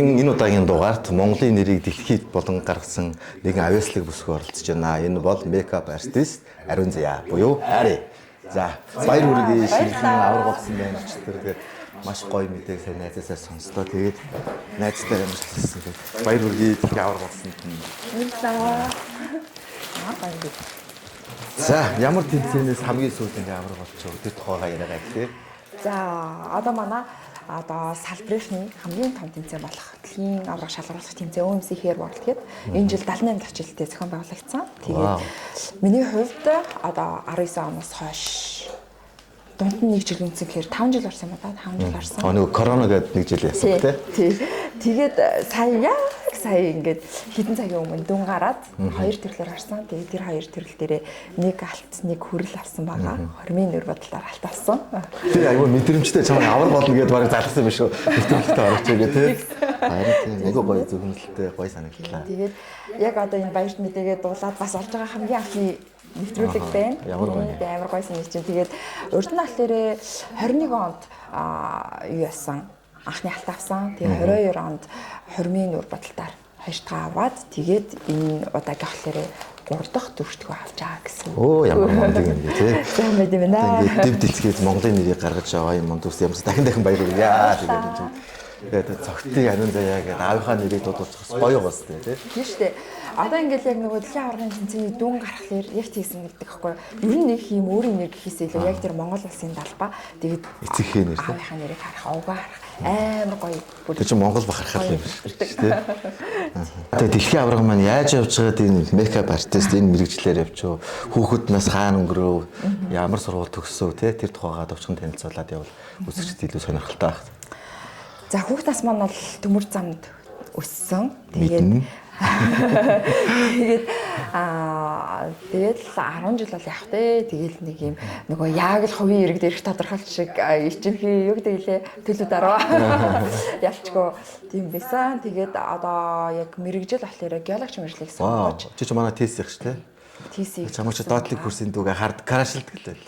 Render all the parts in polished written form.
Монголын энэ удаагийн дугаарт Монголын нэрийг дэлхийд болон гаргасан нэгэн авьяаслаг бүсгүй оролцож байна. Энэ бол мейкап артист Ариун Заяа буюу Ари. За баяр хүргэе шинхэн авраг болсон байна ч тэгээд маш гоё мэдээг сайн найзаасаа сонслоо. Тэгээд найзтайгаа маш хэлсэн. Баяр хүргэе дэлхийн авраг болсонд. Баяр. За ямар тэмцээнээс хамгийн сүүлд ингээ авраг болчихоо тэр тухайгаа яриагаа гэх. За одоо манай салбарын хамгийн том тэмцээн болох дэлхийн авраг шалгаруулах тэмцээн OMC-ээр World гээд энэ жил 78 дахь жилдээ зохион байгуулагдсан. Тэгээд миний хувьд одоо 19 оноос хойш дунд нь 1 жил үнсэн гэхээр 5 жил орсон юм да 5 жил орсон. Нөгөө корона гэдэг 1 жил яасан тий. Тэгээд сая ингээд хэдэн цагийн өмнө дүн гараад 2 төрлөөр орсон. Тэгээд тэр 2 төрөл дээрээ нэг алт, нэг хүрэл авсан байгаа. Хормын нэр бодлоор алт авсан. Тэр айгүй мэдрэмжтэй чамайг авар болно гэдээ барыг залгасан биш үү? Мэдрэмжтэй орж байгаа тий. Харин тийм айгүй гоё зөвхөнлөлттэй гоё санагдлаа. Тэгээд яг одоо энэ баярт мэдээгээ дуулаад бас олж байгаа хамгийн анхны нэвтрүүлэг байна. Амар гоё санагч чинь. Тэгээд урд нь алтерээ 21 онд юу яасан? Анхны алт авсан. Тэгээ 22 онд хормын нөр бодолтоор хойштгаа аваад тэгээд энэ удаагийн болохоор 3 дахь дөрөвтгөө авч байгаа гэсэн. Оо ямар мундаг юм бэ тий. Тийм байд юм байна. Ингээд дэв дэлцгээд Монголын нэрийг гаргаж байгаа юм дуус ямс дахин баяр хүргэе. Тэгээд цогтыг Ариун Заяа гэдэг аавынхаа нэрийг дуудуулчихс гоё бас тий. Тийм шүү дээ. Одоо ингээд яг нөгөө дэлхийн аваргын тэмцээний дүн гарахлаар яг тийсэн гэдэг аахгүй. Ер нь нэг юм өөрийн нэр гэхээс илүү яг тэр Монгол улсын далбаа тэгээд эцэгхээ нэр тий. Аавынхаа нэрийг харах, овгаа харах амар гоё. Тэр чинь Монгол бахархал юм шүү дээ. Тэгээд дэлхийн аварга маань яаж явж байгаад энэ мейкап артист энэ мэрэгчлэр явчих вэ? Хүүхэд нас хаана өнгөрөв? Ямар сургууль төгссөв тий? Тэр тухайгаа товчхон танилцуулаад явал үзэгчд илүү сонирхолтой байх. За хүүхэд нас маань бол төмөр замд өссөн. Тэгээд тэгээд 10 жил бол явах те. Тэгэл нэг юм нөгөө яг л хувийн иргэд ирэх тодорхойлт шиг ичимхий юу гэдэг лээ төлөв дараа ялчгүй тийм байсан. Тэгээд одоо яг мэрэгжил болохоор геологч мэржлийг сонгож. Чи ч манай тест явах ш те. Тест. Чамаа ч доотлог курсын дүүгээ хард карашилдаг л байл.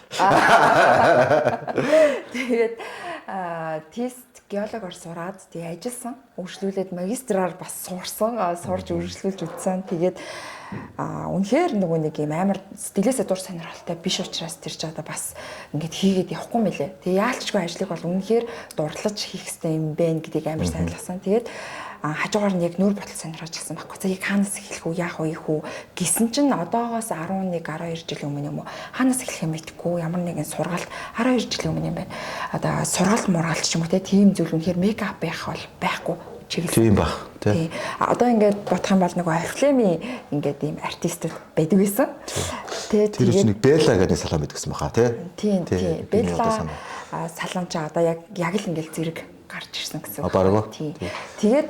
Тэгээд тест геологоор сураад тэгээ ажилласан. Үргэлжлүүлээд магистраар бас сурсан. Сурж үргэлжлүүлж үзсэн. Тэгээд үнэхээр нөгөө нэг юм амар стилээсээ дур сонирхолтой биш учраас тэр ч одоо бас ингээд хийгээд явахгүй мөлий. Тэгээ яалтчгүй ажлыг бол үнэхээр дурлаж хийх хэрэгтэй юм бэ гэдгийг амар саналсан. Тэгээд хажуугаар нь яг нүүр бодол сонирхож гисэн баггүй. За яг хаанаас эхлэх үү, яах вэ гэсэн чинь одоогоос 11 12 жил өмнө юм уу. Хаанаас эхлэх юм мэдэхгүй. Ямар нэгэн сургалт 12 жилийн өмнө юм байна. Одоо сургалт мургалт ч юм уу тийм зүйл үнэхээр мейкап байх бол байхгүй. Тийм баг тий. Одоо ингээд бодох юм бол нөгөө Oriflame ингээд ийм артистууд байдаг байсан. Тэгээд тэр чинь нэг Bella гэдэг салон байдаг гэсэн баха тий. Тийм. Bella салон ч одоо яг л ингээд зэрэг гарч ирсэн гэсэн үг. Тийм. Тэгээд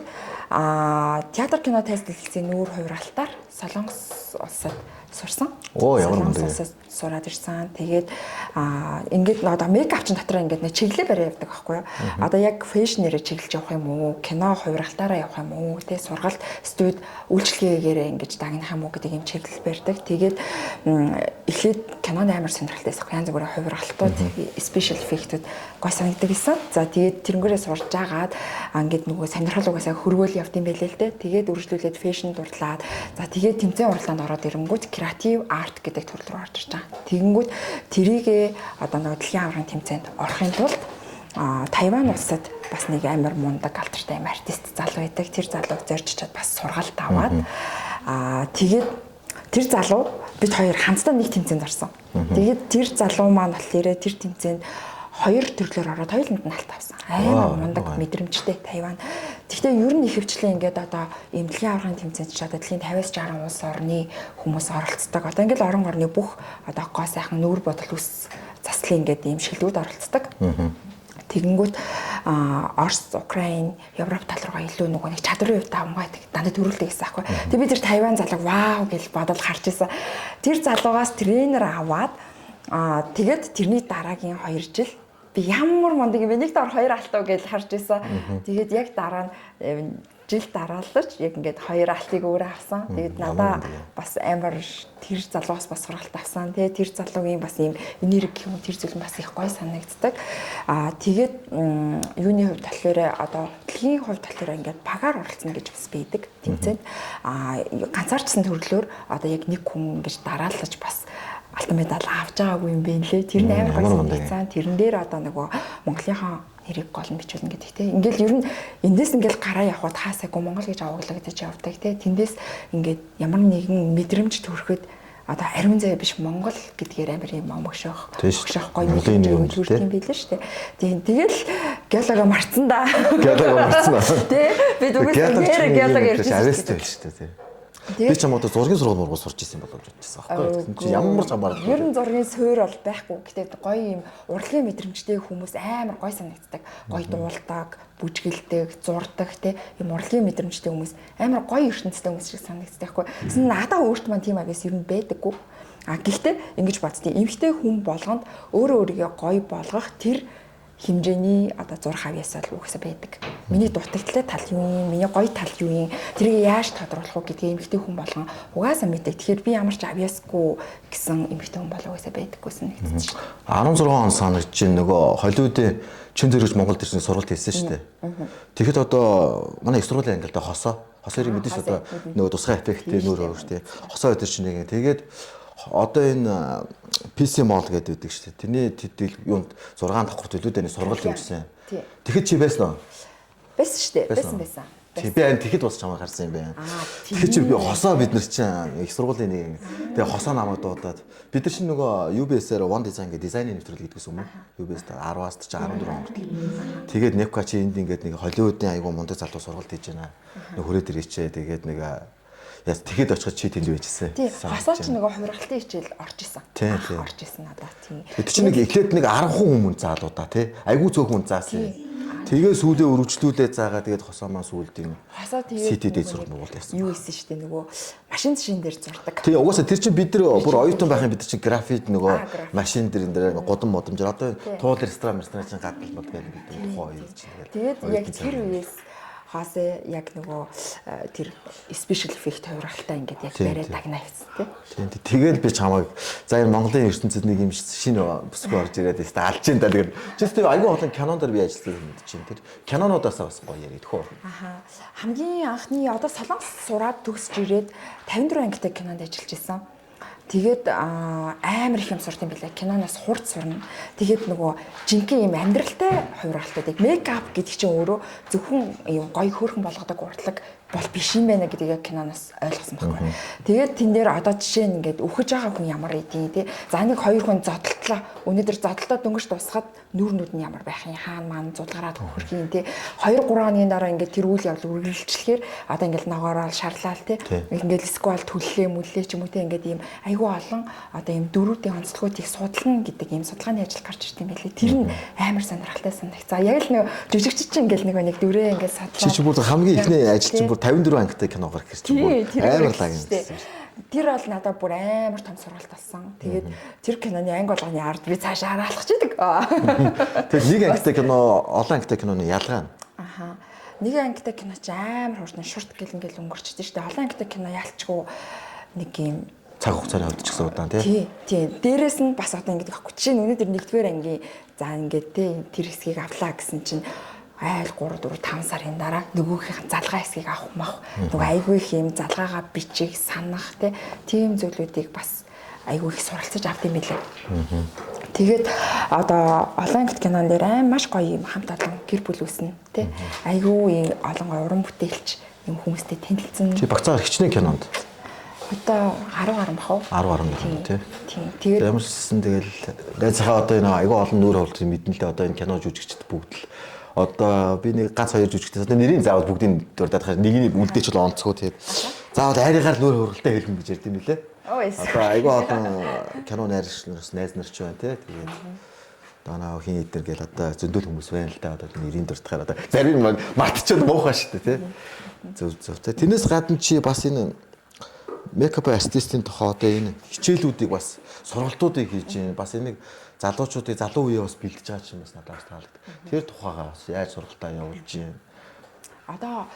театр кино тайз дэлгэцийн нүүр хувиралтаар Солонгос улсад сурсан. Оо ямар мундаг. Сураад ирсэн. Тэгээд ингээд одоо мейкапчин дотор ингээд нэг чиглэлээр барай явдаг байхгүй юу? Одоо яг фэшнэрээ чиглэж явах юм уу? Кино хувиргалтаараа явах юм уу? Тэ сургалт студ үйлчлэгээгээрээ ингээд дагнах юм уу гэдэг юм чиглэл барьдаг. Тэгээд эхлээд киноны амар сонирхолтой байсан. Янз бүрийн хувиргалтууд, special effect-үүд гой санагддаг байсан. За тэгээд тэрнгээрээ сурж агаад ингээд нөгөө сонирхол угаасаа хөрвөөл явд юм байлээ л дээ. Тэгээд үргэлжлүүлээд фэшн дурлаад за тэгээд тэмцээн уралдаанд ороод ирэнгүүт creative art гэдэг төрөл рүү орж ирж байгаа. Тэгэнгүүт тэрийгээ одоо нөгөө дэлхийн аваргын тэмцээнд орохын тулд Тайван улсад бас нэг амар мундаг алдартай юм артист залуу байдаг. Тэр залууг зорж чад бас сургалт аваад тэгээд тэр залуу бид хоёр хамтдаа нэг тэмцээнд орсон. Тэгээд тэр залуу маань болохоор тэр тэмцээнд 2 төрлөөр ороод хоёуланд нь алт авсан. Амар мундаг мэдрэмжтэй Тайван. Гэхдээ ер нь ихэвчлэн ингээд одоо ийм дэлхийн аваргын тэмцээнд ч одоо дэлхийн 50-60 улс орны хүмүүс оролцдог. Одоо ингээд орон орны бүх одоо гоо сайхан нүүр бодол үс заслын ингээд ийм шилдэгүүд оролцдог. Тэгэнгүүт Орос, Украин, Европ тал руугаа илүү нөгөө нэг чадварын хувьд хамгаалдаг дандаа төрүүлдэг гэсэн аахгүй. Тэг би тэр Тайван залууг вау гэж бодол харж исэн. Тэр залуугаас тренер аваад тэгээд тэрний дараагийн 2 жил би ямар мундаг юм бэ? Нэгт ор 2 алтав гэж харж исэн. Тэгээд яг дараа нь жил дараалж яг ингээд 2 алтыг өөрөө авсан. Тэгээд надаа бас амар тэр залуугаас бас сургалт авсан. Тэр залуугийн бас ийм энерги юм тэр зүйл бас их гоё санагддаг. Тэгээд юуны хувьд болохоор одоо дэлхийн хувьд болохоор ингээд багаар оролцсон гэж бас байдаг тэмцээнд. Ганцаарчсан төрлөөр одоо яг нэг хүн ингэж дараалж бас алтан медаль авч байгаагүй юм бэ нэлээ. Тэр нь амар гоё санагдсан. Тэрэн дээр одоо нөгөө Монголынхаа нэрийг гол нь бичүүлнэ гэдэг те. Ингээл ер нь эндээс ингээл гараа явхад хаасаагүй Монгол гэж аваглагдаж явдаг те. Тэндээс ингээд ямар нэгэн мэдрэмж төрөхөд одоо ариун зай биш Монгол гэдгээр амар юм амгшаах. Амгшаах гоё мэдрэмж төрөх юм билээ шүү дээ. Тэгэл геолога марцсан да. Геолога марцсан. Тэ бид үгээр геолог ярьж байсан шүү дээ. Би ч юм одоо зургийн сургууль сурч ирсэн болов гэж бодчихсон аахгүй. Чи ямар ч амаар. Ер нь зургийн суурь бол байхгүй. Гэтэ гоё юм урлагийн мэдрэмжтэй хүмүүс амар гоё санагддаг. Гоё дуулдаг, бүжгэлдэг, зурдаг те юм урлагийн мэдрэмжтэй хүмүүс амар гоё ертөнцтэй хүмүүс шиг санагддаг байхгүй. Гэсэн надаа өөрт маань тийм агаас ер нь байдаггүй. Гэхдээ ингэж боддیں۔ Эмэгтэй хүн болгонд өөрөө өөрийгөө гоё болгох тэр хэмжээний одоо зурх авьяас бол үгүйсэ байдаг. Миний дутагдaltaй тал юу юм, миний гоё тал юу юм, тэрийг яаж тодруулах вэ гэдгийг эмэгтэй хүн болгон угаасаа мэддэг. Тэгэхээр би ямар ч авьяасгүй гэсэн эмэгтэй хүн болоо угаасаа байдаггүйсэн нэгдсэн шүү. 16 он санагч чинь нөгөө Холливуудын чин зэрэгч Монголд ирсэн сургалт хийсэн шүү дээ. Тэгэхэд одоо манай их сургуулийн ангилалтай хосоорыг мэдэн шүү одоо нөгөө тусгай эффекттэй нөр өөр шүү дээ. Хосоо өдөр чинь нэг тэгээд одоо энэ PC mall гэдэг үүдэг шүү дээ. Тэрний тэтгэл юунд 6 давхар төлөвлөдөний сургалт хийжсэн. Тэгэхэд чи байсан уу? Байсан шүү дээ. Байсан. Тэг би энэ тэгэхэд бас чамайг харсан юм байна. Тэгэхээр чи би хосоо бид нар чинь их сургуулийн нэг тэгээ хосоо намайг дуудаад бид нар чинь нөгөө UBS-ээр One Design гэдэг дизайны нэвтрүүлэг хийдгээс өмнө UBS-д 10-аас ч 14 он хүртэл. Тэгээд Nepca чи энд ингээд нэг Холливуудын айгуу мундаг залуу сургалт хийж байна. Нэг хүрээд ирээчээ тэгээд нэг яа тэгэхэд очиход чи тэнд байжсэн. Тий. Хасаа ч нөгөө хувиргалтын хичээл орж исэн. Орж исэн надад тий. Тэр чинь нэг эхлээд нэг 10 хүн заалуудаа тий. Айгуу цөөхөн заасан. Тэгээ сүүлээ өргөжлүүлээ заагаа тэгээд хосоомаа сүүлдийн CT-д зургуулт яасан. Юу исэн штэ нөгөө машин зшин дээр зурдаг. Тэгээ угаасаа тэр чинь бид нар бүр оюутан байхын бид чинь графит нөгөө машин дээр энэ гудам модомжор одоо туул ресторан чинь гадал бод гэдэг бид тухай хийж байна. Тэгээд яг тэр үеэс хаасаа яг нөгөө тэр special effect хувиргалтай ингээд яг барай дагнаа хэвчээ тий. Тэгэл би чамайг за энэ Монголын ертөнцид нэг юм шинэ бүсгүй орж ирээд тест алж ин да тэгээд чи айгүй олон кинон дээр би ажилласан юм чинь тэр кинонуудаас бас гоё яриад хөө. Хамгийн анхны одоо Солонгос сураад төгсөж ирээд 54 ангитай кинонд ажиллаж исэн. Тэгээд амар их юм сурт юм билээ. Киноноос хурд сурна. Тэгээд нөгөө жинхэнэ юм амьдралтай хувиргалтууд. Мейкап гэдэг чинь өөрөө зөвхөн юм гоё хөөрхөн болгодог уртлаг бол биш юм байна гэдгийг киноноос ойлгосон байхгүй. Тэгээд тэн дээр одоо жишээ нь ингээд үхэж байгаа хүн ямар идэв тий. За нэг хоёр хүн зодтолтлоо. Өнөөдөр зодтолтоо дөнгөж дуусгаад нүүрнүүд нь ямар байх юм хаан маань зулгараад хөрх юм тий. 2 3 хоногийн дараа ингээд тэр үйл явдал үргэлжлэхээр одоо ингээд ногоороо шарлаа тий. Ингээд сквал түллээ мүллээ ч юм уу тий ингээд ийм айгүй олон одоо ийм дөрүүдийн онцлогуудыг судлах гэдэг ийм судалгааны ажил гарч ирсэн юм билээ. Тэр нь амар сонирхолтой санагд. За яг л нэг жижигч чинь ингээд нэг дүрээ ингээд судлаа. Чи бүр хамгийн ихний ажил чинь бүр 54 ангитай кино гарах гэж чинь бүр амар лаг юм. Тэр бол надад бүр амар том сургалт болсон. Тэгээд тэр киноны анги болгоны ард би цаашаа хараалах чийдэг. Тэгээд нэг ангитай кино, олон ангитай киноны ялгаа нь. Нэг ангитай кино ч амар хурдан шурт гэлэнгээл өнгөрчдөг шүү дээ. Олон ангитай кино ялчгүй нэг юм цаг хугацааны хувьд ч гэсэн удаан тий. Тий. Дээрээс нь бас одоо ингэдэг аахгүй. Жишээ нь өнөөдөр нэгдүгээр ангийн за ингээд тий тэр хэсгийг авлаа гэсэн чинь айл 3 4 5 сарын дараа нөгөөхийнх залгаа хэсгийг авах мах нөгөө айгүй их юм залгаагаа бичих санах тийм зүйлүүдийг бас айгүй их суралцаж авд юм билээ. Тэгээд одоо олон ангит кинон дээр маш гоё юм хамт олон гэр бүл үүснэ тий айгүй олон гоё уран бүтээлч юм хүмүүстэй танилцсан. Чи багцаар хичнээн кинонд одоо 10 гаруй бахав. 10 гаруй кино тий. Тэгээд ямар ч гэсэн тэгэл найзахаа одоо энэ айгүй олон нүүр хөвлөсөн мэднэлтэй одоо энэ кино жүжигчд бүгд л одоо би нэг ганц хоёр жүжигчтэй одоо нэрийн заавал бүгдийн дурдаад нэг үлдээч л онцгой тэгээд заавал айрыгаар нүүр хөврөлтэй хэлнэ гэж ярьд юм билээ. Одоо айгүй олон кино найз нар ч байна тий. Тэгээд одоо наа хин эдэр гэл одоо зөндөл хүмүүс байна л да одоо нэрийн дуртахаар одоо зарим мартчиход муухай шүү дээ тий. Зөв. Тэрнээс гадна чи бас энэ мейкап артистийн тухай одоо энэ хичээлүүдийг бас сургалтуудыг хийж байна. Бас энийг залуучуудыг залуу үеэ бас бэлдэж байгаа чинь бас надад таалагдав. Тэр тухайгаа бас яаж сургалтаа явуулж байна. одоо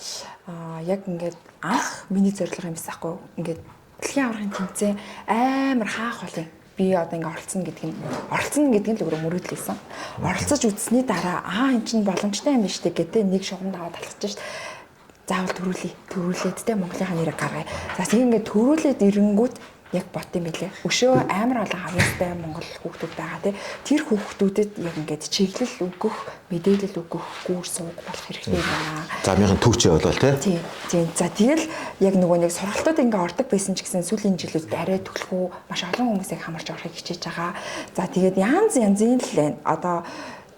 яг ингээд анх миний зорилго юм эсэхгүй ингээд дэлхийн аваргын тэмцээн амар хаах бол юм. Би одоо ингээ оролцсон гэдэг нь л өөрөө мөрөөдлөөсөн. Оролцож үзсний дараа энэ чинь боломжтой юм биш үү гэдэг нэг шугам даваад талхаж шít. Заавал төрүүлээд те Монголынхаа нэрийг гаргая. За тийм ингээ төрүүлээд ирэнгүүт яг бот юм билээ. Өшөө амар олон хавьяастай Монгол хүүхдүүд байгаа тий. Тэр хүүхдүүдэд яг ингээд чиглэл өгөх, мэдээлэл өгөх курс сууг болох хэрэгтэй байна. Замын төвчөө болвол тий. Тийм. За тэгэл яг нөгөө нэг сургалтууд ингээ ордог байсан ч гэсэн сүүлийн жилүүдэд арай төлхөө маш олон хүмүүсийг хамарч орохыг хичээж байгаа. За тэгээд янз янзын л одоо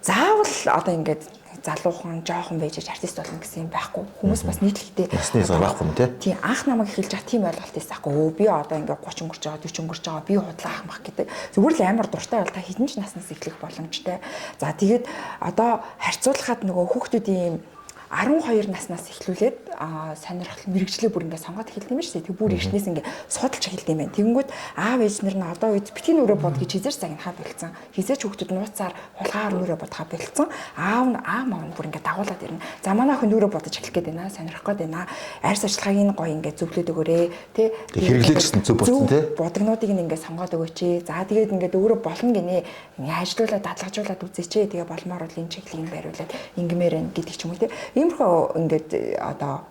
заавал одоо ингээд залуухан жоохон байж артист болно гэсэн юм байхгүй. Хүмүүс бас нийтлэгтэй насны зар байхгүй юм тий. Тийм анх намайг эхэлж байгаа тийм ойлголт байсан байхгүй. Би одоо ингээ 30 өнгөрч байгаа 40 өнгөрч байгаа би худлаа ахмах гэдэг. Зүгээр л амар дуртай бол та хэдэн ч наснаас эхлэх боломжтой. За тэгээд одоо харьцуулахад нөгөө хүүхдүүдийн 12 наснаас эхлүүлээд сонирхол мэрэгчлээ бүр ингээд сонгоод эхэлдэг юм шүү дээ. Тэг бүр ирснээс ингээд судалж эхэлдэг юм байна. Тэгэнгүүт аав ээж нар нь одоо үед битгий нүрэ бод гэж хизээч загнахаа болцсон. Хизээч хүүхдүүд нууцаар хулгаар нүрэ бодхаа болцсон. Аав маав нь бүр ингээд дагуулад ирнэ. За манай охин нүрэ бодож эхлэх гээд байна. Сонирхох гээд байна. Арьс ажиллагааг нь гоё ингээд зөвлөд өгөөрэй. Тэ хэрэглээчсэн зөв бодсон тий. Бодгнуудыг нь ингээд сонгоод өгөөч. За тэгээд ингээд өөрөө болно гинэ. Ингээд ажилуулаад дадлагжуулаад үзээч. Тэгээ болмоор бол энэ чиглэлийг бариулаад ингмээр байна гэдэг ч юм уу тий. Иймэрхүү ингээд одоо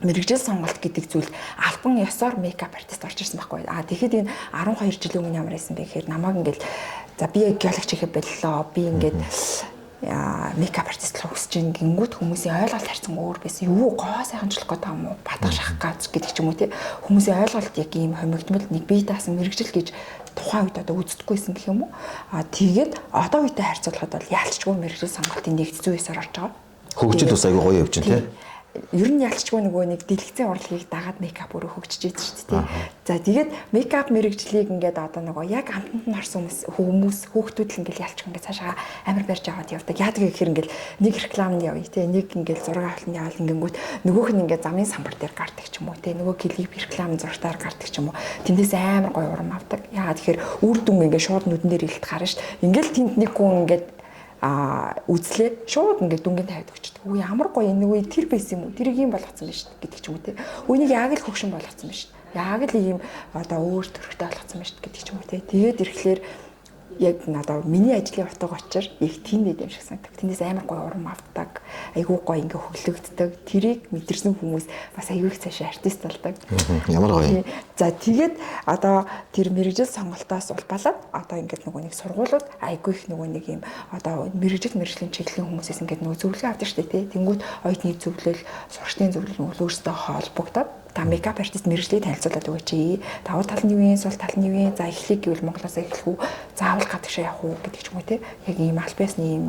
мэрэгжил сонголт гэдэг зүйл албан ёсоор мейкап артист орж ирсэн байхгүй. Тэгэхэд энэ 12 жилийн өмнө ямар байсан бэ гэхээр намайг ингээд за би геологч хийхэд боллоо. Би ингээд мейкап артист л хүсэж ин гингүүд хүмүүсийн ойлголт харьцан өөр байсан. Юу гоо сайханчлах гэдэг юм уу? Батгах шахах гац гэдэг ч юм уу тий. Хүмүүсийн ойлголт яг ийм хомигдмал нэг бие даасан мэрэгжил гэж тухайн үед одоо үздэггүйсэн гэх юм уу? Тэгээд одоо үедээ харьцуулахад бол яалчгүй мэрэгжил сонголтын нэгд зүйсээр орж байгаа. Хөгжил ус аягүй гоё явж байна тий. Ер нь ялчгүй нөгөө нэг дэлгэцийн урлагийг дагаад мейкап өөрөө хөгжиж идэв шүү дээ. За тэгээд мейкап мэрэгжлийг ингээд одоо нөгөө яг амтанд нь орсон хүмүүс хүүхдүүд л ингээд ялчгүй ингээд цаашаа амар барьж аваад явдаг. Яадаг гэхээр ингээд нэг рекламанд явъя тий. Нэг ингээд зураг авалтанд явал ингэнгүүт нөгөөх нь ингээд замын самбар дээр гардаг ч юм уу тий. Нөгөө клип реклам зурагтаар гардаг ч юм уу. Тэндээс амар гоё урам авдаг. Яагаад тэгэхээр үр дүн ингээд шууд нүдэн дээр илт гарна шүү дээ. Ингээд тэнд нэг хүн ингээд үзлээ шууд ингээд дүнгийн тавьд өгчдөг. Үгүй ямар гоё энэ үе тэр байсан юм уу? Тэрийг юм болгоцсон байж гэдэг ч юм уу те. Үнийг яг л хөгшин болгоцсон байж. Яг л ийм одоо өөр төрхтэй болгоцсон байж гэдэг ч юм уу те. Тэгээд ирэхлээр яг надад миний ажлын утга учир их тийм нэг юм шиг санагдав. Тэндээс амар гоё урам авдаг. Айгуу гоё ингээ хөглөгддөг. Тэрийг мэдэрсэн хүмүүс бас аюу их цаашаа артист болдог. Ямар гоё. За тэгээд одоо тэр мэрэгжил сонголтоос улбалаад одоо ингээд нөгөө нэг сургуулиуд айгуу их нөгөө нэг юм одоо мэрэгжлийн чиглэлийн хүмүүсээс ингээд нөгөө зөвлөгөө авдаг шүү дээ. Тэнгүүд оюутны зөвлөл, сурагчдын зөвлөл нь өөрсдөө холбогдоод та мейкап артист мэрэгжлийг танилцуулаад өгөөч. Давуу тал нь юу вэ? Сул тал нь юу вэ? За эхлэх гэвэл Монголоос эхлэх үү? Заавал гадагшаа явах уу гэдэг ч юм уу те. Яг ийм аль биесны ийм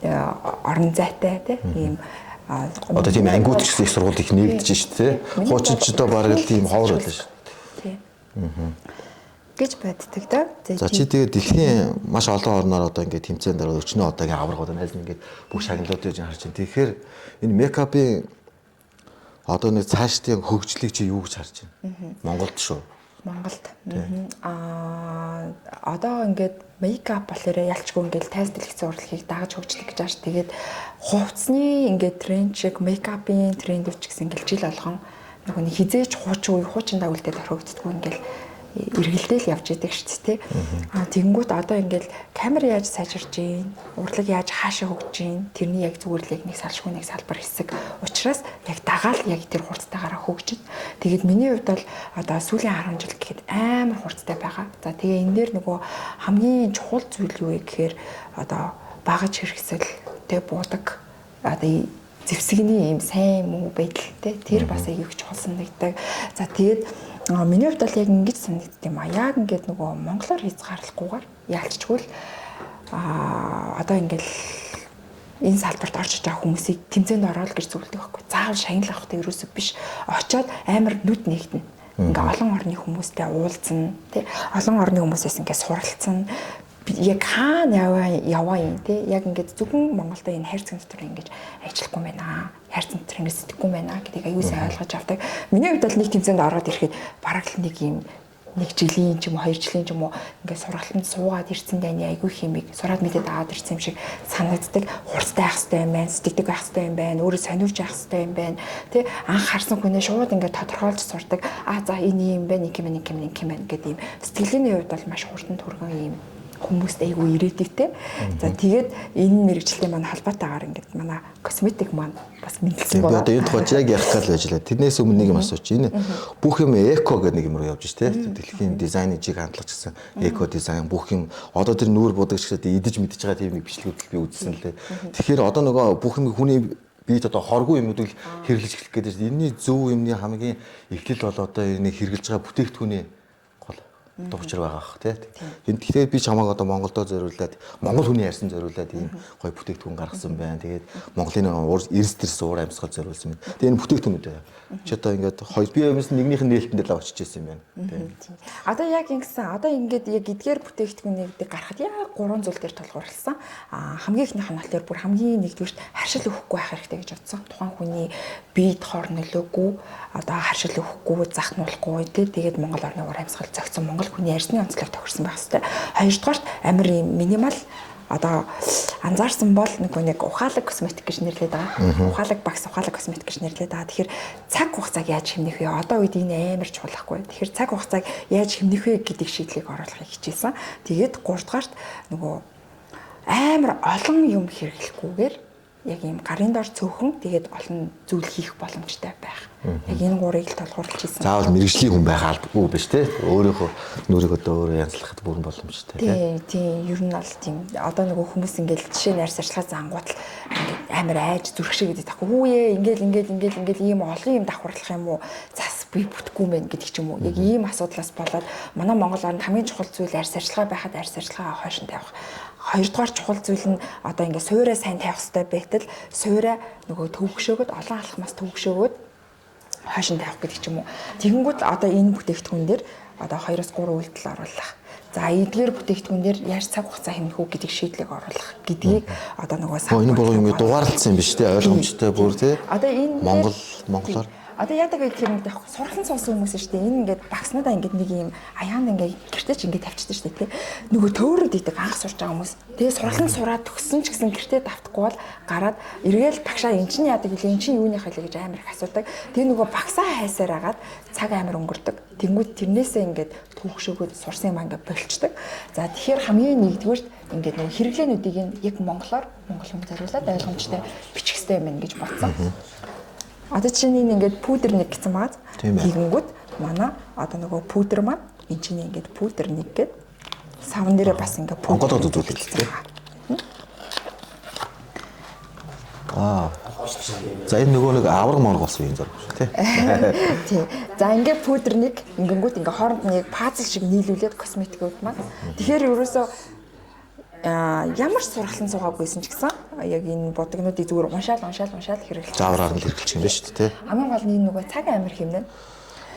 орон зайтай те. Ийм одоо тийм ангиуд ч их сургууль их нэгдэж шүү дээ. Хуучин ч одоо бараг л тийм ховор байлаа шүү. Тийм. Гэж байддаг да. За чи тэгээд дэлхийн маш олон орноор одоо ингээд тэмцээнд дараа өчнөө одоогийн аврагууд найз нь ингээд бүх шагналуудыг харж байна. Тэгэхээр энэ мейкапын одоо нэг цаашдын хөгжлийг чи юу гэж харж байна? Монголд шүү. Монголд. Одоо ингээд мейкап болохоор ялчгүй ингээд тайз дэлгэцийн урлагийг дагаж хөгждөг гэж ааш. Тэгээд хувцсны ингээд тренд шиг мейкапын тренд үуч гэсэн ингээд жил болгон нөгөө нэг хизээч хуучиндаа үлдээд орхигддггүй ингээд эргэлдээл явж идэг шүү дээ. Тэгэнгүүт одоо ингээд камер яаж сайжирж гин, урлаг яаж хаашаа хөгж гин, тэрний яг зүгээр л яг нэг салшгүй нэг салбар хэсэг учраас яг дагаал яг тэр хурцтайгаараа хөгжин. Тэгээд миний хувьд бол одоо сүүлийн 10 жил гэхэд амар хурцтай байгаа. За тэгээ энэ дээр нөгөө хамгийн чухал зүйл юу вэ гэхээр одоо багаж хэрэгсэл тэг буудаг одоо зэвсэгний юм сайн муу байдалтай тэр бас аяг чухал санагддаг. За тэгээд миний хувьд бол яг ингэж санагддаг юм а. Яг ингээд нөгөө монголоор хязгаарлахгүйгээр яалччгүй л одоо ингээл энэ салбарт орж байгаа хүмүүсийг тэмцээнд ороод гэж зөвлөдөг байхгүй. Заавал шагнал авахтай ерөөсөө биш. Очоод амар нүд нэгтэн. Ингээ олон орны хүмүүстэй уулзсан, тий. Олон орны хүмүүсээс ингээ суралцсан. Яг хаана яваа юм те яг ингээд зөвхөн Монголда энэ хайр цэг дотор ингэж ажиллахгүй байна. Хайр цэг дотор ингэ сэтгэхгүй байна гэдгийг аюулсаа ойлгож авдаг. Миний хувьд бол нэг тэмцээнд ороод ирэхэд бараг л нэг юм 1 жилийн ч юм уу 2 жилийн ч юм уу ингээд сургалтанд суугаад ирсэн дайны айгүй хэмиг сураад мэдээд аваад ирсэн юм шиг санагддаг. Хурцтай байх хэрэгтэй юм байна, сэтгэдэг байх хэрэгтэй юм байна, өөрөө сониулж явах хэрэгтэй юм байна. Тэ анх харсан хүнээ шууд ингээд тодорхойлж сурдаг. За энэ юм байна, нэг юм гэдэг юм. Сэтгэлгээний хувьд бол маш хурдан түргэн юм хүмүүст айгүй ирээдүйтэй. За тэгээд энэ мэрэгчлээ маань холбоотойгоор ингээд манай косметик маань бас мэдлсэн байна. Би одоо энэ тухайд яг ярих гал байж лээ. Тэрнээс өмнө нэг юм асууч. Энэ бүх юм эко гэдэг нэг юм руу явж штэ. Дэлхийн дизайны жиг хандлага гэсэн эко дизайн бүх юм одоо тэр нүүр будагч гэдэг идэж мэдж байгаа тийм нэг бичлэгүүд би үзсэн лээ. Тэгэхээр одоо нөгөө бүх юм хүний бид одоо хоргүй юмнуудыг хэрэглэж эхлэх гэдэг чинь энэний зөв юмны хамгийн эхлэл бол одоо энэ хэрэглэж байгаа бүтээгдэхүүний дуучир байгаа бах тий. Тэгэхээр би чамайг одоо Монголдо зориулаад Монгол хүний ярьсан зориулаад ийм гоё бүтээгдэхүүн гаргасан байна. Тэгээд Монголын эрс дэрс уур амьсгал зориулсан байна. Тэгээд энэ бүтээгдэхүүнүүд чи одоо ингээд хоёр би юмс нэгнийх нь нээлтэнд л очиж ирсэн юм байна. Одоо яг ингэсэн. Одоо ингээд яг эдгээр бүтээгдэхүүнийг гаргахад яг 3 зүйл дээр тулгуурласан. Хамгийн ихнийх нь болохоор бүр хамгийн нэгдүгürt харшил өгөхгүй байх хэрэгтэй гэж бодсон. Тухайн хүний биед хор нөлөөгүй одоо харшил өгөхгүй захнуулахгүй тий. Тэгээд Монгол орны уур амьсгал зохицсон Монгол хүний ярьсны онцлог тохирсон байх хэрэгтэй. Хоёрдугаарт амар юм минимал одоо анзаарсан бол нэг ухаалаг косметик гэж нэрлэдэг байгаа. Ухаалаг багс, ухаалаг косметик гэж нэрлэдэг байгаа. Тэгэхээр цаг хугацааг яаж хэмнэх вэ? Одоо үед энэ амар чухал байхгүй. Тэгэхээр цаг хугацааг яаж хэмнэх вэ гэдэг шийдлийг оруулахыг хичээсэн. Тэгээд 3 дугаарт нөгөө амар олон юм хэрэглэхгүйгээр яг ийм гарын дор цөөхөн тэгээд олон зүйл хийх боломжтой байх. Яг энэ 3-ыг л толгуурлаж хийсэн. Заавал мэрэгжлийн хүн байх албагүй биш те. Өөрийнхөө нүрийг одоо өөрөө янзлахад бүрэн боломжтой тийм. Ер нь бол тийм. Одоо нөгөө хүмүүс ингээл жишээ нь арьс арчилгаа зангуутал ингээд амар айж зүрх шиг гэдэг таахгүй. Хүүе ингээл ийм олон юм давхарлах юм уу? Зас би бүтэхгүй мэн гэдэг ч юм уу. Яг ийм асуудлаас болоод манай Монгол орнд хамгийн чухал зүйл арьс арчилгаа байхад арьс арчилгаа хойш нь тавих. Хоёрдугаар чухал зүйл нь одоо ингээд суураа сайн тавих хэрэгтэй байтал суураа нөгөө төвөгшөөгд олон алхмаас төвөгшөөгд хойш нь тавих гэдэг ч юм уу. Тэгэнгүүт одоо энэ бүтээгдэхүүн дээр одоо 2-3 үйлдэл оруулах. За эдгээр бүтээгдэхүүн дээр яаж цаг хугацаа хэмнэх үү гэдэг шийдлийг оруулах гэдгийг одоо нөгөө энэ бол юм дугаарлалсан юм биш үү? Ойлгомжтой бүр тий. Одоо энэ Монголоор одоо яадаг вэ гэхээр нэг сургалтын суусан хүмүүс шүү дээ. Энэ ингээд багснуудаа ингээд нэг юм аяанд ингээд гэртээ ч ингээд тавьчихдаг шүү дээ, тий. Нөгөө төөрөд идэг анх сурж байгаа хүмүүс. Тэгээ сургалтын сураад төгссөн ч гэсэн гэртээ давтахгүй бол гараад эргээл багшаа эн чинь яадаг вэ? Эн чинь юуны хайлаа гэж амар их асуудаг. Тэгээ нөгөө багсаа хайсаар агаад цаг амар өнгөрдөг. Тэнгүүд тэрнээсээ ингээд түүхшөөгөө сурсан юм ингээд болчдөг. За тэгэхээр хамгийн нэгдүгээр ингээд нөгөө хэрэглээнүүдийг яг монгол хүн зориулаад ойлгомжтой бичих хэрэгтэй юм гэж бодсон. Одоо чинь энэ ингээд пудер нэг гэсэн байгаа. Тэгэнгүүт манай одоо нөгөө пудер маань энэ чинь ингээд пудер нэг гээд савн дээрээ бас ингээд пудер үзүүлдэг тийм. За энэ нөгөө нэг авраг морг болсон юм зэрэг шүү тий. Тий. За ингээд пудер нэг ингэнгүүт ингээд хооронд нь яг пазл шиг нийлүүлээд косметикүүд маань. Тэгэхээр ерөөсөө ямар сургалтын суугаагүйсэн ч гэсэн яг энэ бодогнуудыг зүгээр уншаал хэрэглэж заавраар нь хэрэглэж юм байна шүү дээ. Хамгийн гол нь энэ нөгөө цаг амар хэмнэн.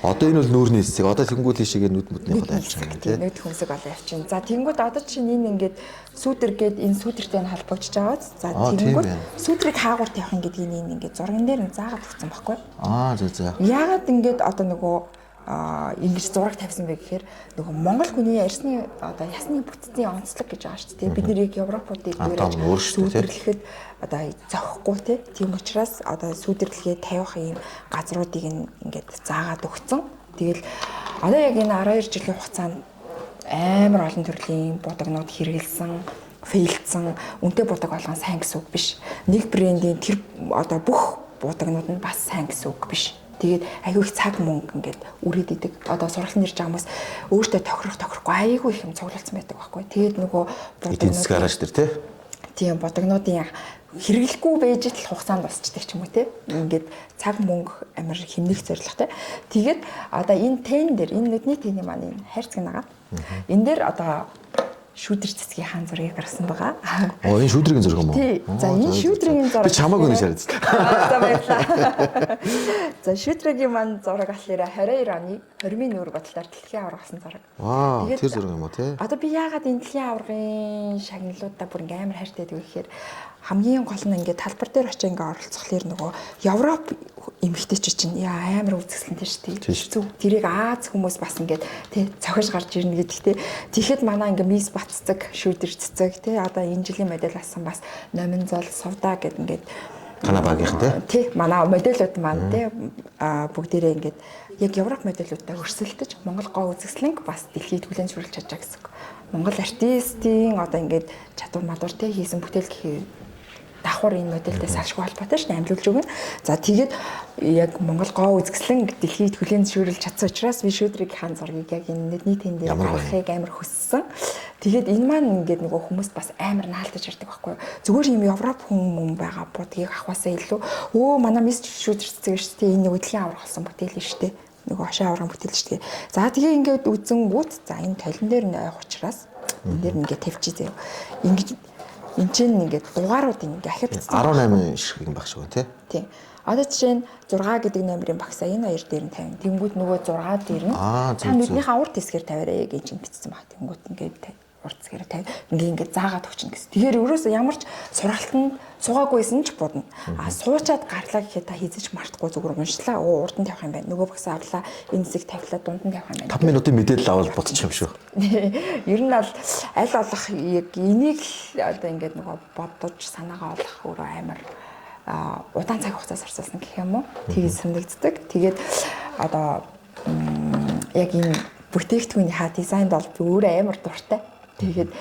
Одоо энэ бол нүүрний хэсэг. Одоо тэнгуүлийн шигээ нүд мөдний хол авч байгаа тийм. Нүд хөмсөг бол авчин. За тэнгуүд одоо чинь энэ ингээд сүүдэр гээд энэ сүүдэртэй нь холбогдож байгаа. За тэнгуүд сүүдрийг хаагур тавих гэдгийг энэ ингээд зурган дээр нь заагаад өгсөн байхгүй. За. Яагаад ингээд одоо нөгөө ингэж зураг тавьсан бэ гэхээр нөгөө Монгол хүний арьсны одоо ясны бүтцийн онцлог гэж байгаа шүү дээ. Бид нэрийг Европуудыг сүүдэрлэхэд одоо зохихгүй тийм учраас одоо сүүдэрлэгээ тавих юм газруудыг ингээд заагаад өгсөн. Тэгэл одоо яг энэ 12 жилийн хугацаанд амар олон төрлийн будагнууд хэрэгэлсэн, фейлдсэн, үнэтэй будаг болгон сайн гэсэн үг биш. Нэг брендийн тэр одоо бүх будагнууд нь бас сайн гэсэн үг биш. Тэгээд айгүй их цаг мөнгө ингээд үрээд идэг. Одоо сургалтын ирж байгаа хүмүүс өөртөө тохирохгүй айгүй их юм цуглуулсан байдаг байхгүй. Тэгээд нөгөө будагнууд гараж тэр тий. Тийм будагнуудын хэрэглэхгүй байж итл хугацаанд босчдаг ч юм уу тий. Ингээд цаг мөнгө амар хэмнэх зорилготой. Тэгээд одоо энэ тен дээр энэ нүдний тэний маань энэ хайрцаг нагаа. Энэ дээр одоо шүүдэр цэцгийн хаан зургийг гаргасан байгаа. Энэ шүүдрийн зураг юм уу? Тий. За энэ шүүдрийн зураг. Би чамааг өнөө шаард. За баярлалаа. За шүүдрийн маань зураг болохоор 22 оны 20-ны нүүр бодлоор дэлхийн аварга авсан зураг. Вау, тэр зураг юм уу тий? Одоо би яагаад энэ дэлхийн аваргын шагналуудаа бүр ингээм амар хайртай гэдэг вэ гэхээр хамгийн гол нь ингээд талбар дээр очиж ингээд оролцохлоор нөгөө Европ эмэгтэйч чинь яа амар үзэсгэлэнтэй шүү дээ. Зүг тэрийг Аз хүмүүс бас ингээд тий цохиж гарч ирнэ гэдэг тий. Тэгэхэд манай ингээд мис батцдаг, шүүдэр цэцэг тий. Одоо энэ жилийн модель асан бас номин зол сувда гэд ингээд Танай багийнх тий. Манай модельуд маань тий бүгдээрээ ингээд яг Европ модельудаа өрсөлдөж Монгол гоо үзэсгэлэнг бас дэлхийд хүлээн зөвшөөрүүлж чадж байгаа гэсэн. Монгол артистийн одоо ингээд чадвар мадвар тий хийсэн бүтээл гэхээр давхар энэ модельтэй салшгүй холбоотой ш нь амлуулж өгнө. За тэгээд яг Монгол гоо үзэсгэлэн дэлхийд хүлээн зөвшөөрүүлж чадсан учраас би шүүдрийн хаан зургийг яг энэ нийтийн дээр гаргахыг амар хүссэн. Тэгээд энэ маань ингээд нөгөө хүмүүс бас амар наалтаж ирдэг байхгүй юу. Зүгээр юм Европ хүн байгаа будгийг авахаасаа илүү өө манай мис шүүдрцэг шүү дээ. Энэ нөгөө дэлхийн аврах болсон бүтээл шүү дээ. Нөгөө хашаа аврагын бүтээл шүү дээ. За тэгээ ингээд үзэнгүүт за энэ талин дээр нь ойх учраас энэ дээр ингээд тавьчих заяа. Ингээд энэ чинь ингээд дугаарууд ингээд ахиад бичсэн. 18 ширхэг юм баг шүү тий. Тийм. Одоо жишээ нь 6 гэдэг номерын багсаа энэ хоёр дээр нь тавина. Тэнгүүд нөгөө 6 дээр нь та нүднийхээ урд хэсгээр тавиарэ гэж чинь бичсэн баг. Тэнгүүд ингээд урд хэсгээр тавь. Ингээд заагаад өгчин гэсэн. Тэгэхээр өөрөөсөө ямар ч сургалтанд суугаагүйсэн ч будна. Суучаад гарлаа гэхэд та хийзэж мартахгүй зүгээр уншлаа. Урд нь тавих юм байна. Нөгөө багсаа авлаа. Энэ хэсэг тавилаа дунд нь тавих юм байна. 5 минутын мэдээлэл авал бодчих юм шүү. Ер нь аль болох яг энийг л одоо ингээд нөгөө бодож санаагаа олох өөрөө амар удаан цаг хугацаас орсуулсан гэх юм уу. Тэгээд санагддаг. Тэгээд одоо яг энэ бүтээгдэхүүний дизайнд бол би өөрөө амар дуртай. Тэгээд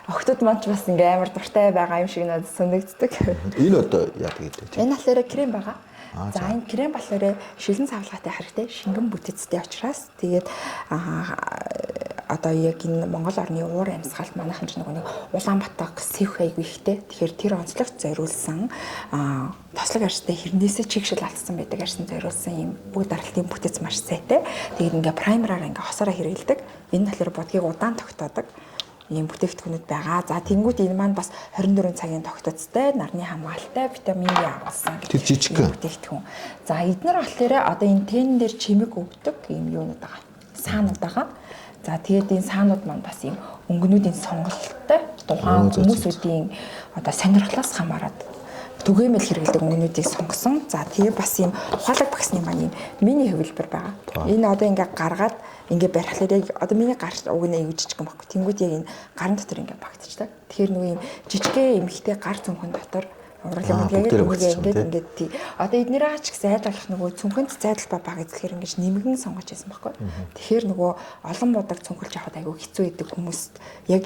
охтууд маань ч бас ингээм амар дуртай байгаа юм шиг надад санагддаг. Энэ одоо яадаг гэдэг. Энэ болохоор крем байгаа. За энэ крем болохоор шилэн савлгаатай хэрэгтэй, шингэн бүтэцтэй учраас тэгээд одоо яг энэ Монгол орны уур амьсгалд манайхан ч нэг Улаанбаатар сэвх айгүй ихтэй. Тэгэхээр тэр онцлогт зориулсан тослог арьстай хэрнээсээ чигшил алдсан байдаг арьсан зориулсан юм бүгд даралтын бүтэц маш сайтай. Тэгээд ингээ праймераар ингээ хосороо хэрэгэлдэг. Энэ болохоор бодгийг удаан тогтоодог ийм бүтээгдэхүүнүүд байгаа. За тэнгууд энэ маань бас 24 цагийн тогтцтой, нарны хамгаалалтай, витамин D авсан. Тэр жижиг бүтээгдэхүүн. За эдгээр болохоор одоо энэ тэн дээр чимэг өгдөг ийм юунууд байгаа. Саанууд байгаа. За тэгээд энэ саанууд маань бас ийм өнгөнүүдийн сонголттой тухайн хүмүүсүүдийн одоо сонирхлоос хамаарат түгээмэл хэрэглэдэг өнгөнүүдийг сонгосон. За тэгээ бас ийм ухаалаг багсны маань ийм мини хөвлбөр байгаа. Энэ одоо ингээ гаргаад ингээ барихлаар яг одоо миний гар угнаа юу жижиг юм баггүй. Тэнгүүд яг энэ гарын дотор ингээ багтчихдаг. Тэгэхээр нөгөө ийм жижигхэн эмхтэй гар цөмхөн дотор урлаг ингээд тий. Одоо эднэрээ ч гэсэн айлгах нөгөө цөмхөнд зайдал баг эзлэхээр ингэж нэмгэн сонгож байсан баггүй. Тэгэхээр нөгөө олон бодог цөмхөлж авахд айгүй хэцүү байдаг хүмүүст яг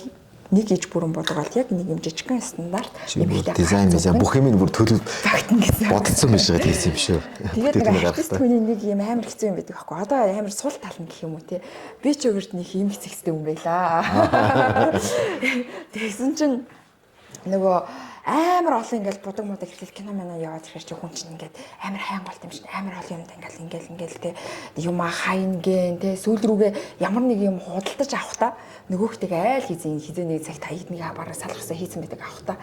нэг иж бүрэн бодог бол яг нэг юм жижигхэн стандарт эмхтэй дизайн бүх юм бүр төлөв багтна гэсэн бодсон биш байгаа тийм юм шүү. Тэгээд нэг артист хүний нэг юм амар хэцүү юм байдаг байхгүй. Одоо амар сул тал нь гэх юм уу те. Би ч өөрт нэг юм хэцэгтэй юм байлаа. Тэгсэн чинь нөгөө амар олон ингээл будаг мудаг хэрхэл кино мана яваад ирэхээр чи хүн чинь ингээд амар хайнголт юм шиг амар олон юмд ингээл те юм хайн гэн те сүүл рүүгээ ямар нэг юм худалдаж авах та нөгөөхтэйг айл хизээний цагт хаягдныг бараа салгахсаа хийсэн байдаг авах та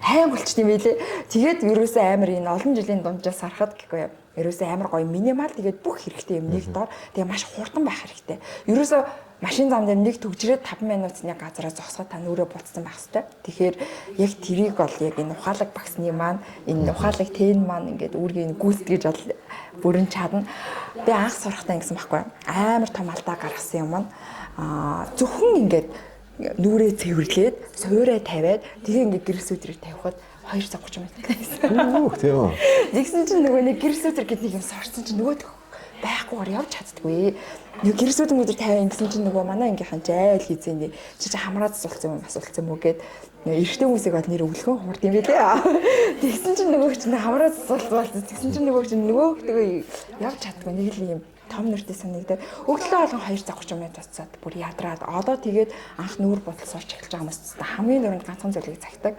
хайнголчт юм байлээ. Тэгээд ерөөсөө амар энэ олон жилийн дунджаас харахад гэхгүй юу ерөөсөө амар гоё минимал тэгээд бүх хэрэгтэй юм нэг дор тэгээд маш хурдан байх хэрэгтэй. Ерөөсөө машин зам дээр нэг төгжрээд 5 минутны газараа зогсоод та нүрээ буцсан байх хэрэгтэй. Тэгэхээр яг тэрийг бол яг энэ ухаалаг багсны маань энэ ухаалаг тэн маань ингээд үүргийг гүйцэтгэж бол бүрэн чадна. Би анх сурахтаа ингэсэн байхгүй амар том алдаа гаргасан юм маань зөвхөн ингээд нүрээ цэвэрлээд суурэ тавиад тэгээ ингээд гэрс өдрийг тавихад 230 минут гэсэн. Тийм үү. Тэгсэн чинь нөгөө нэг гэрс өдөр гэдэг нэг юм сорсон чинь нөгөө байхгүйгээр явж чаддгүй. Нөгөө гэрс өдөр тавиа гэсэн чинь нөгөө манай ангийнхан жайл хийзээний чи хамраад асуулсан юм асуулсан мүү гэд эрэгтэй хүмүүсийг бол нэр өглөхөн хурд юм билээ. Тэгсэн чинь нөгөө чинь хамраад асуулсан. Тэгсэн чинь нөгөө чинь нөгөөдөө явж чаддгүй нэг л юм том нэртэй санагдаад өглөө болгон 2 цаг 30 минут цацаад бүр ядраад одоо тэгээд анх нүүр бодол сууж эхэлж байгаа хүмүүс хамгийн дөрөнд ганцхан зүйлийг цагтаг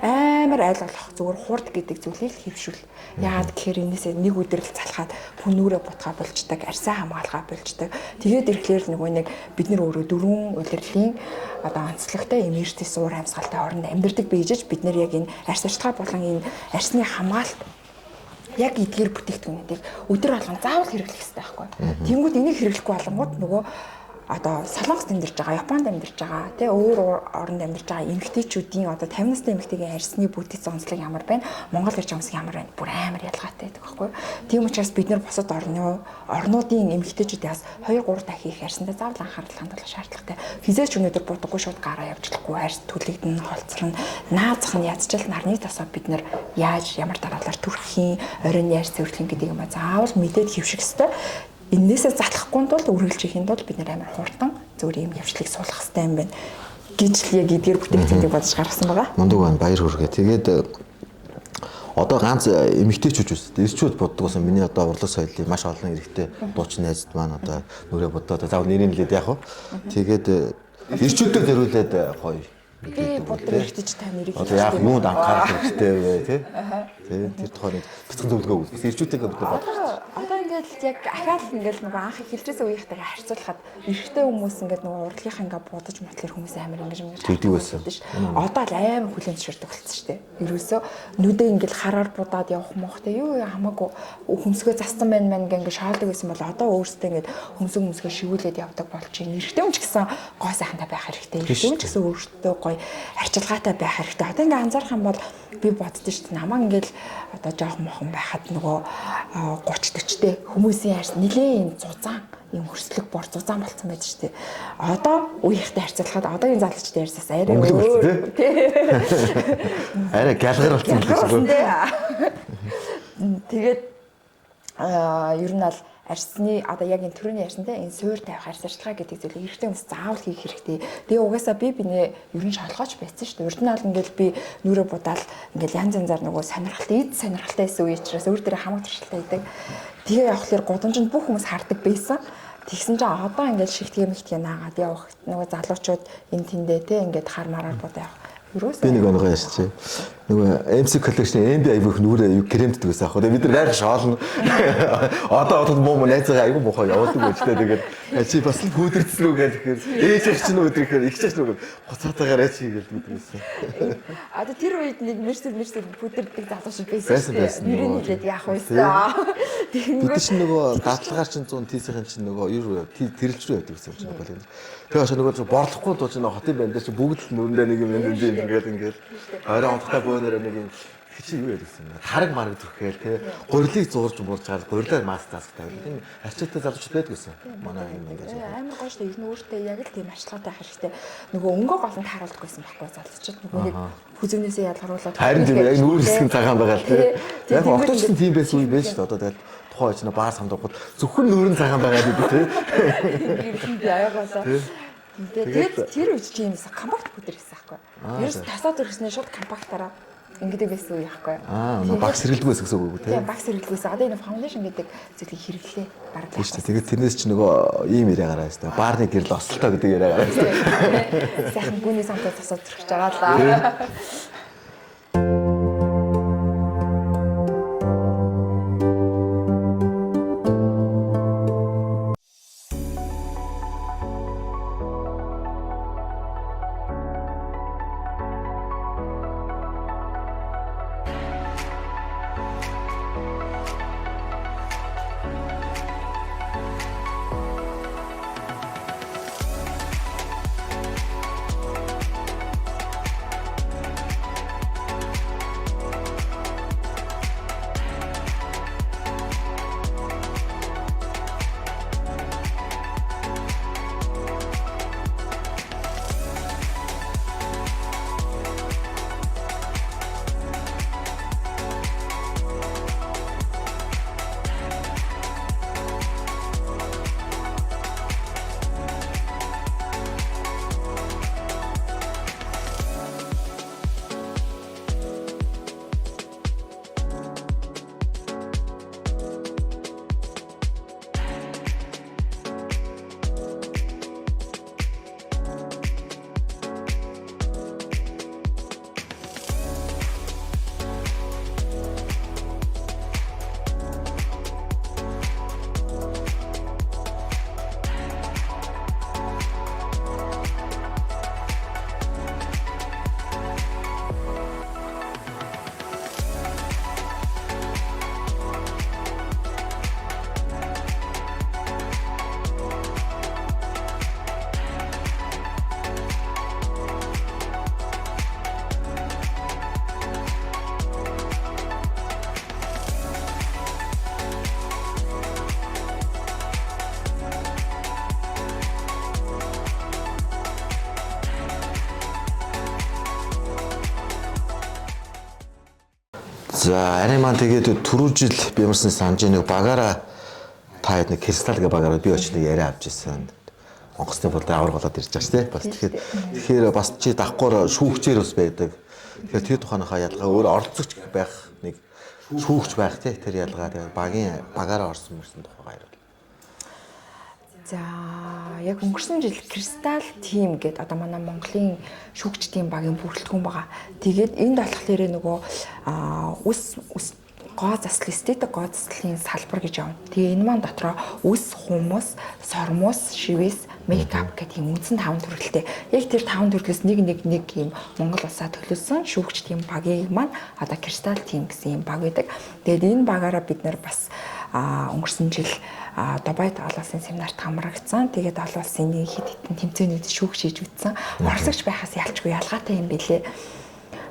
амар айлгалах зүгээр хурд гэдэг зүйлийг хөвшүүл. Яагаад гэхээр энэсээ нэг өдрөл залхаад хүн нүрэ бутгаа болждаг, арьсаа хамгаалгаа болждаг. Тэгээд ирэхлээр нөгөө нэг бид нар өөрөө 4 удирлын одоо онцлогтой эмэртэс уур амьсгалтай оронд амьдардаг бийжж бид нар яг энэ арьс арчилгаа болон энэ арьсны хамгаалалт яг эдгээр бүтээгдэхүүнүүдийг өдөр болгон заавал хэрэглэх хэрэгтэй байхгүй. Тэнгүүд энийг хэрэглэхгүй болонгууд нөгөө одоо Солонгост амьдарч байгаа, Японд амьдарч байгаа, тий өөр оронд амьдарч байгаа эмэгтэйчүүдийн одоо 50 настай эмэгтэйгийн арьсны бүтэц онцлог ямар байна? Монгол ирж байгаа хүмүүс ямар байна? Бүр амар ялгаатай байдаг байхгүй. Тийм учраас бид нар бусад орнуудын эмэгтэйчүүдээс 2-3 дахин их арьсандаа заавал анхаарал хандуулах шаардлагатай. Хизээч өнөөдөр будаггүй шууд гараа явуулахгүй арьс түлэгдэн холцрон наазах нь ядчил нарны тосоо бид нар яаж ямар дараалал төрхийн оройн яаж цэвэрлэх гэдэг юм а заавал мэдээд хөвших ёстой. Энээсээ затлахгүй тулд үргэлж ихийн тулд бид нээр амар хурдан зөвхөн юм явчлыг суулгах хэрэгтэй юм байна. Гэж л яг эдгээр бүтээгдэхүүнийг бодож гаргасан байгаа. Мундаг байна, баяр хүргээ. Тэгээд одоо ганц эмэгтэйчүүд үстэй. Эрчүүд боддгоос миний одоо урлаг соёлын маш олон эрэгтэй дуучин найзд маань одоо нүрэ бодоод заавал нэрийн хэлээд яг хуу. Тэгээд эрчүүдээр зориулаад гоё. Би боддог эргэжтэй та нэрийг одоо яг юунд анхаарах хэрэгтэй вэ тий? Тэр тухайн бяцхан зөвлөгөө өгөх. Эрчүүдтэй бодох. Одоо ингээд яг ахаал ингээд нөгөө анх эхэлжсэн үеийнхтэйгээ харьцуулахад эрэгтэй хүмүүс ингээд нөгөө урлагийнх ингээд будаж мотлэр хүмүүс амар ингэж тэгдэг байсан шүү. Одоо л амар хүлэн зөвшөөрдөг болсон шүү дээ. Ерөөсөө нүдээ ингээд хараар будаад явах мохтой юу хамаагүй хөмсгөө застан байна ингээд шаалдаг байсан бол одоо өөрсдөө ингээд хөмсгөө шивүүлээд явдаг болж байна. Эрэгтэй хүн ч гэсэн гой сайхантай байх хэрэгтэй. Эрэгтэй хүн ч гэсэн өөртөө гой арчилгаатай байх хэрэгтэй. Одоо ингээд анзаарах юм бол би боддоо шүү дээ. Намаа ингээд одоо жоох мохон байхад нөгөө 30-40-тэй хүмүүсийн арьс нэлээд зузаан юм хөрслөг бор зузаан болцсон байдаг шүү дээ. Одоо үеийнхтэй харьцуулахад одоогийн залуучдын арьсаас арай өөр тий. Арай галгар болсон юм шиг байна. Тэгээд ер нь аль арьсны одоо яг энэ төрөний арьсантай энэ суур тавих арьс арчилгаа гэдэг зүйлийг эрэгтэй хүмүүс заавал хийх хэрэгтэй. Тэгээ угаасаа бинээ ер нь шалгооч байсан шүү дээ. Урд нь аль ингээл би нүрэ будаал ингээл янз янзаар нөгөө сонирхолтой эд сонирхолтой байсан үе учраас өөр дээрээ хамаг туршилттай байдаг. Тэгээ явахлаар гудамжинд бүх хүмүүс хардаг байсан. Тэгсэн чинь одоо ингээл шигтгэе мэгтгэе наагаад явах нөгөө залуучууд энэ тэндээ те ингээд хар мараар будаа явах. Би нэг онгоо яшчээ. Нөгөө MC collection MB айвах нүрэ кремддэг байсан аах. Бид нар байрах шоолно. Одоо муу найзгаа айгүй муухай явуулдаг байжтэй. Тэгээд чи бас л хүүдэрсэн үү гэхээр ээж чинь өдрөхээр их чаш нүг гоцоотойгоор ачи гэж мэддэг байсан. Одоо тэр үед нэг мэрсэр хүүдэрдэг залуучууд байсан. Нэрийн хэлээд яах вэ? Бид чинь нөгөө даатлагаар чинь 100 тийсийн чинь нөгөө юу тэрэлж рүү явдаг гэсэн юм чинь бол. Тэгээ хашаа нөгөө борлохгүй тууч нэг хотын банд дээр чинь бүгд л нүрэндээ нэг юм ингээд орой онцтой бөөнөр нэг юм чи юу ярьсан бэ? Тараг мараг төрхөөл тий. Гурилыг зуурж муулж гал гурилаар маск таастай. Тийм арчилтай залуучууд байдаг гэсэн. Манай юм ингээд. Амар гоё штэ. Энэ өөртөө яг л тийм арчилгаатай хэрэгтэй. Нөгөө өнгөө голонд харуулдаг байсан байхгүй залуучууд. Нөгөө нэг хүзүүнээсээ ялгаруулаад харин тийм яг нүүр хэсгийн цагаан байгаа л тий. Яг окточ нь тийм байсан үе байж шүү дээ. Одоо тэгэл тухайн ч баар самдгууд зөвхөн нүүрэн цагаан байгаа гэдэг тий. Би аяагаасаа. Тэгээд тэр үеч чинь юмсаа компакт бүдэр гэсэн байхгүй. Ерөөс тасаад өргөснөө шууд компактаараа ингэдэг байсан үе яахгүй. Нөө багс хэргэлдэггүй гэсэн үг үү тий. Тийм багс хэргэлдэггүйсэн. Одоо энэ фаундейшн гэдэг зүйлийг хэрэглээ бараг. Тийм шүү дээ. Тэгээд тэрнээс чи нөгөө ийм яриа гараа хэвээр баарны гэрэл ослоо гэдэг яриа гараа хэвээр. Сайхан гүний самтаа тасаад зөрчих жагаа л. За арай маань тэгээд түрүү жил би ямарсан санаж нэг багаараа та хэд нэг кристал гэ багаараа би очиж нэг яриа авч ирсэн. Онгоцны болд авар болоод ирж байгаа шүү дээ. Бас тэгэхээр бас чи давхгүйгээр шүүгчээр бас байдаг. Тэгэхээр тэр тухайнхаа ялгаа өөр оролцогч байх нэг шүүгч байх тий тэр ялгаа тэгээд багаараа орсон мөрсөн тухайгаар. За яг өнгөрсөн жил Кристал тим гэдэг одоо манай Монголын шүүгч тим багийн бүрэлдэхүүн байгаа. Тэгээд энд болохоор нөгөө ус гоо засал эстетик гоо заслын салбар гэж явна. Тэгээ энэ маань дотроо ус, хумус, сормус, шивэс, мейкап гэдэг юм үндсэн 5 төрөлтэй. Яг тэр 5 төрлөөс нэг юм Монгол улсаа төлөвлөсөн шүүгч тим багийн маань одоо Кристал тим гэсэн юм баг байдаг. Тэгээд энэ багаараа бид нар бас өнгөрсөн жил Дубайд олон улсын семинарт хамрагдсан. Тэгээд олон улсын нэг хэд хэдэн тэмцээнүүд шүүгч хийж үтсэн. Оролцогч байхаас ялчгүй ялгаатай юм билээ.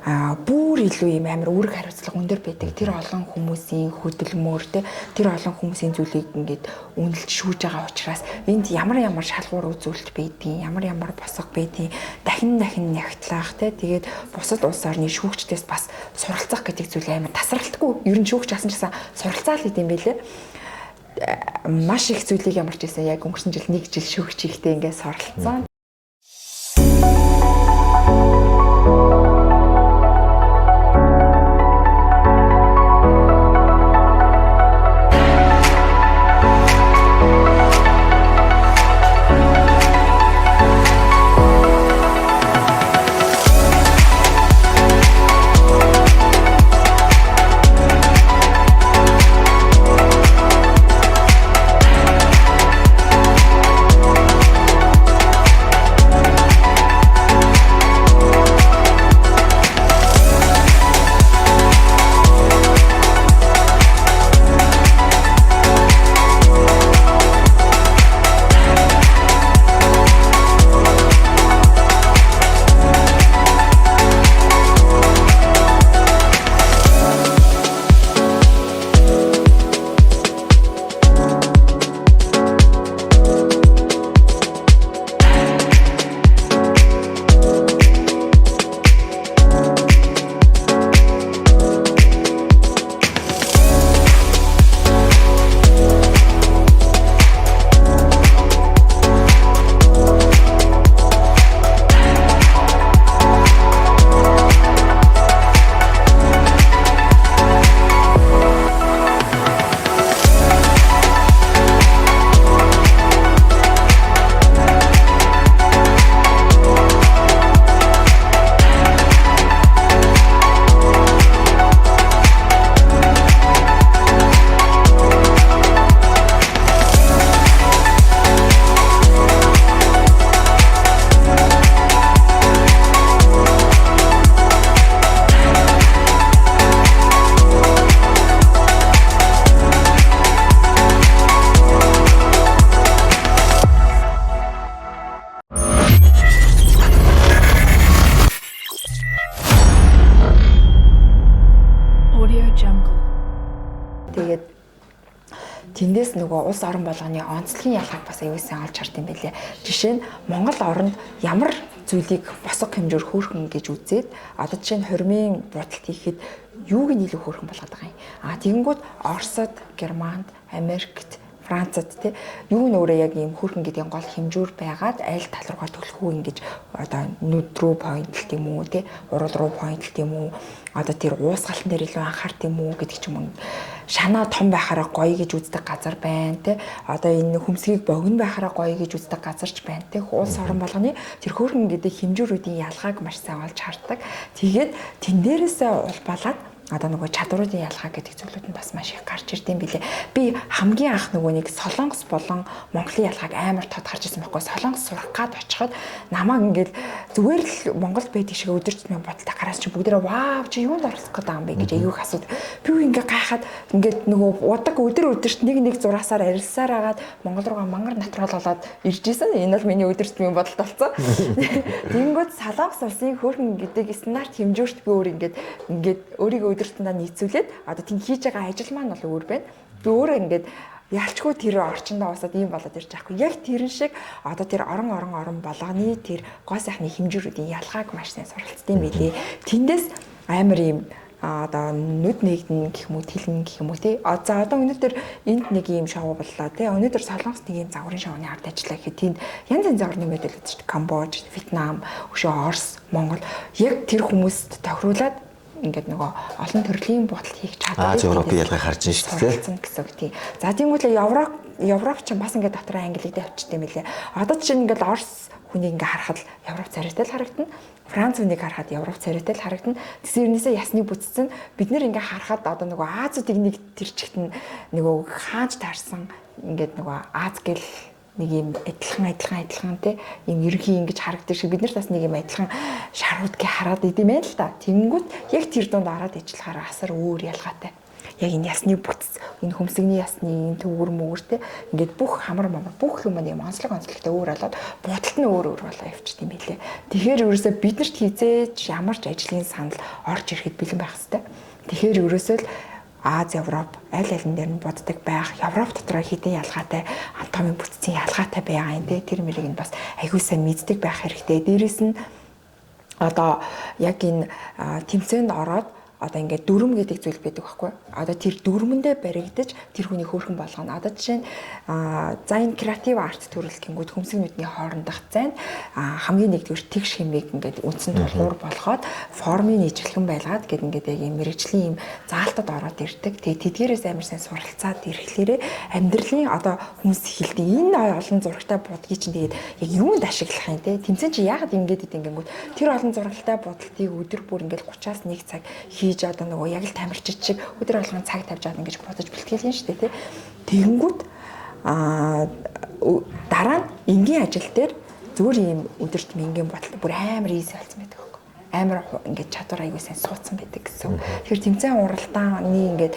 Бүр илүү юм амар үүрэг хариуцлага өндөр байдаг. Тэр олон хүмүүсийн хөдөлмөр тэр олон хүмүүсийн зүйлийг ингээд үнэлж шүүж байгаа учраас энд ямар шалгуур үзүүлэлт байдгийг, ямар босго байдгийг дахин нягтлах тэгээд бусад улс орны шүүгчдээс бас суралцах гэдэг зүйл амар тасралтгүй. Ер нь шүүгч асан ч гэсэн суралцаал гэдэм билээ. Маш их зүйлийг ямарч ийсэн яг өнгөрсөн жил 1 жил шүүгч ихтэй ингээд суралцсан. Тэгээд тэндээс нөгөө улс орон болгоны онцлогийн ялгааг бас аюулсан олж хард юм байлээ. Жишээ нь Монгол оронд ямар зүйлийг босго хэмжээр хөөрхөн гэж үзээд одоо жишээ нь хормын бодолт хийхэд юуг нь илүү хөөрхөн болгоод байгаа юм. Тэгэнгүүт Оросд, Германд, Америкт, Францад юу нөөрэ яг ийм хөөрхөн гэдгийн гол хэмжүүр байгаад аль тал руугаа төлөх үү ингэж одоо нүд рүү пойнтлт юм уу урал руу пойнтлт юм уу одоо тэр уусгалтын дээр илүү анхаарт юм уу гэдэг ч юм уу шанаа том байхаараа гоё гэж үздэг газар байна одоо энэ хүмсгийг богино байхаараа гоё гэж үздэг газарч байна улс орон болгоны тэр хөөрхөн гэдэг хэмжүүрүүдийн ялгааг маш сайн олж хардаг тэгээд тэн дээрээсээ улбалаад одоо нөгөө чадваруудын ялгаа гэдэг зүйлүүд нь бас маш их гарч ирдэм билээ. Би хамгийн анх нөгөө нэг Солонгос болон Монголын ялгааг амар тод харж ирсэн байхгүй. Солонгос сурах гад очиход намайг ингээл зүгээр л Монголд байдаг шиг өдөржмийн бодолтой гараас чи бүгдээрээ вау чи юунд оролцох гэдэг юм бэ гэж аюух асууд. Би ингээ гайхаад ингээд нөгөө удаг өдөрт нэг зураасаар арилсаар агаад Монгол руугаа мангар натруулаад ирж исэн. Энэ бол миний өдөржмийн бодолт болсон. Тэнгүүд Солонгос улсын хөөрхөн гэдэг стандарт хэмжүүрт би өөр ингээд өөрийгөө өдөртөндөө нийцүүлээд одоо тийм хийж байгаа ажил маань бол өөр байна. Би өөрөө ингээд ялчгүй тэр орчиндөө усаад ийм болоод ирж байгаа хгүй. Яг тэрэн шиг одоо тэр орон болгоны тэр гоо сайхны хэмжүүрүүдийн ялгааг маш сайн суралцсан юм билээ. Тэндээс амар ийм одоо нүд нэгдэн гэх юм уу тэлнэ гэх юм уу тий. За одоо өнөөдөр энд нэг юм шоу боллоо тий. Өнөөдөр Солонгост нэг юм загварын шоуны ард ажиллаа гэхэд тэнд янз янзын орны мэдээлэл үзэж Камбож, Вьетнам, өшөө Орос, Монгол яг тэр хүмүүст тохируулаад ингээд нөгөө олон төрлийн бодолт хийх чадвар. Европын ялгаа харж байна шүү дээ. Гэсэн үг тий. За тиймээс Европ ч бас ингээд дотроо англид авчихдээ мэлээ. Одоо чинь ингээд Орос хүнийг ингээ харахад Европ царайтай л харагдана. Франц хүнийг харахад Европ царайтай л харагдана. Тэгсэн юунээсээ ясны бүтцэн бид нэр ингээ харахад одоо нөгөө Азиудыг нэг тэр чигт нөгөө хааж таарсан ингээд нөгөө Аз гэл нэг юм адилхан те юм ерөнхий ингэж харагддаг шиг бид нар бас нэг юм адилхан шаруудыг хараад идэм байл л да. Тэнгүүт яг тэр дунд ороод ижлэхаараа асар өөр ялгаатай. Яг энэ ясны бүтц, энэ хөмсгний ясны төвөр мөвөртэй ингээд бүх хамар бүх юм юм онцлогтой өөр болоод будалт нь өөр болоо явчихд юм билээ. Тэгэхээр ерөөсөө биднэрт хизээж ямар ч ажлын санал орж ирэхэд бэлэн байх хэрэгтэй. Тэгэхээр ерөөсөө л Аз, Европ аль алин дээр нь боддог байх. Европ дотор хэдэн ялгаатай анатомийн бүтцийн ялгаатай байгаа юм те. Тэр мэрийг нь бас аягүй сайн мэддэг байх хэрэгтэй. Дээрээс нь одоо яг энэ тэмцээнд ороод одоо ингээд дүрм гэдэг зүйл байдаг байхгүй. Одоо тэр дүрмэндээ баригдаж тэр хүний хөөрхөн болгоно. Одоо жишээ нь за энэ креатив арт төрөл гингүүд хөмсөг нүдний хоорондох зайн хамгийн нэгдүгээр тэгш хэмээг ингээд үндсэн тулгуур болгоод формын нийцлэгэн байлгаад гээд ингээд яг юм мэрэгжлийн юм заалтад ороод ирдэг. Тэгээ тэдгээрээс амар сайн суралцаад ирэхлээрээ амьдралын одоо хүмүүс хэлдэг энэ олон зурагтай будгийг чинь тэгээд яг юунд ашиглах юм те. Тэмцэн чи яагаад ингээд идэнгүүт тэр олон зурагтай будалтыг өдөр бүр ингээд 30-аас 1 цаг одоо нөгөө яг л тамирчид шиг өдөр болгон цаг тавьж авах ингэж бодож бэлтгэлэн шүү дээ тий. Тэгэнгүүт дараа нь энгийн ажил дээр зүгээр ийм өдөрт мэнгийн бодолтой бүр амар ийс болсон байдаг байхгүй. Амар ингэж чадвар аягүй сайн суудсан байдаг гэсэн. Тэгэхээр тэмцээн уралдааны ингэж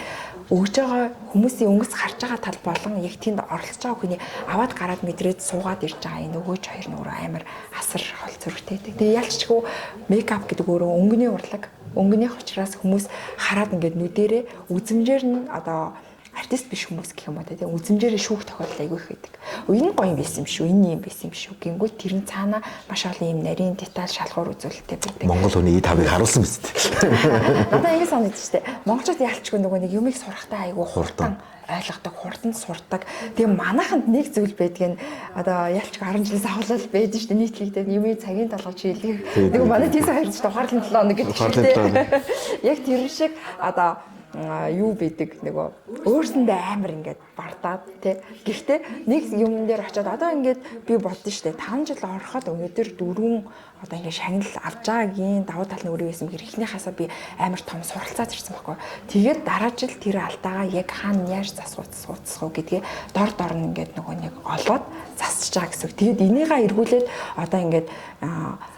өгж байгаа хүмүүсийн өнгөс харж байгаа тал болон яг тэнд оролцож байгаа хүний аваад гараад мэдрээд суугаад ирж байгаа энэ өгөөж хоёр нь өөрөө амар асар хол зөрөгтэй. Тэгээ ялччгүй мейкап гэдэг өөрөө өнгөний урлаг. Өнгөнийх учраас хүмүүс хараад ингээд нүдэрээ үзмжээр нь одоо артист биш хүмүүс гэх юм уу тийм үзмжээрээ шүүх тохиолдол айгүй их байдаг. Энэ гоё юм байсан юм шүү, энэ юм байсан юм шүү гингүүт тэр нь цаана маш олон юм нарийн деталь шалгуур үзүүлэлттэй байдаг. Монгол хүний тавыг харуулсан биз дээ. Надаа ингэ санагдаж штэ. Монголчууд яалчгүй нөгөө нэг юмыг сурахтаа айгүй хурдан ойлгодог, хурдан сурдаг. Тэгээ манайханд нэг зүйл байдаг нь одоо ялч 10 жилээс авалал байдаг шүү дээ. Нийтлэгдээд юмын цагийн толгойч хийлгэх. Нэг манай тийс хоёр ч ухаарлын 7 хоног гэдэг шүү дээ. Яг тэр шиг одоо юу байдаг нөгөө өөрсөндөө амар ингээд бардаад тий. Гэхдээ нэг юм дээр очиод одоо ингээд би бодсон шүү дээ. 5 жил ороход өнөөдөр 4 одоо ингээд шагнал авч байгаагийн давуу тал нь өөрөө байсан гэр ихнийхаасаа би амар том суралцаад ирсэн байхгүй. Тэгээд дараа жил тэр алдаагаа яг хаана яаж засгууцсах уу гэдгээ дор нь ингээд нөгөө нэг олоод засч байгаа гэсэн. Тэгээд энийгээ эргүүлээд одоо ингээд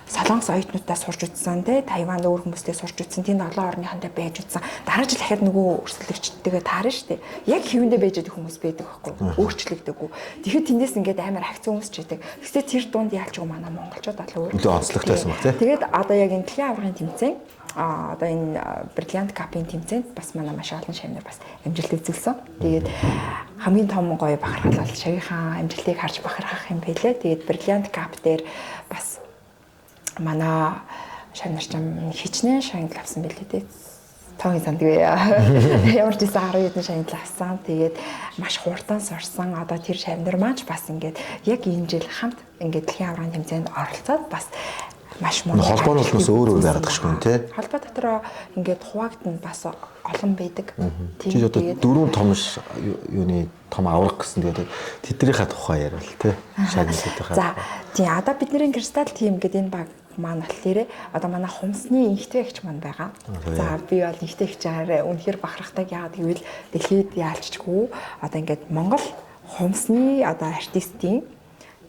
Солонгос оюутнуудаа сурч үзсэн тий Тайванд өөр хүмүүстэй сурч үзсэн тэнд олон орныхантай байж үзсэн дараа жил дахиад нөгөө өрсөлдөгчдтэйгээ таарна шүү дээ яг хэвэндээ байж байгаа хүмүүс байдаг байхгүй өөрчлөгдөггүй тэгэхэд тэндээс ингээд амар хагц хүмүүс ч байдаг гэхдээ тэр дунд яалчгүй манай монголчууд аль өөр онцлогтойсэн баг тий тэгээд одоо яг энэ дэлхийн аваргын тэмцээн одоо энэ бриллиант капын тэмцээнд бас манай маш олон шавнар бас амжилт үзүүлсэн. Тэгээд хамгийн том гоё бахархал шавийнхаа амжилтыг харж бахархах юм байлээ. Тэгээд бриллиант кап дээр бас манай шавнар ч хичнээн шагнал авсан байлээ дээ. Тоогийн сандгүй. Ямар ч гэсэн 10 хэдэн шагнал авсан. Тэгээд маш хурдан сурсан. Одоо тэр шавнар маань бас ингээд яг энэ жил хамт ингээд дэлхийн аваргын тэмцээнд оролцоод бас маш муу холбоо нь болохоос өөр байгаад байгаа шүү тий. Холбоо дотроо ингээд хуваагд нь бас олон байдаг. Чи одоо дөрвөн том юуны том авраг гэсэн тэгээд тэднийхээ тухай яриа л тий. Шагналуудынхаа. За тий одоо бидний кристалл тим гэдэг энэ баг маань болохоор одоо манай хумсны инхтэйгч маань байгаа. За би бол инхтэйгчээр үнэхээр бахархдаг яагаад гэвэл дэлхийд яалччгүй одоо ингээд Монгол хумсны одоо артистийн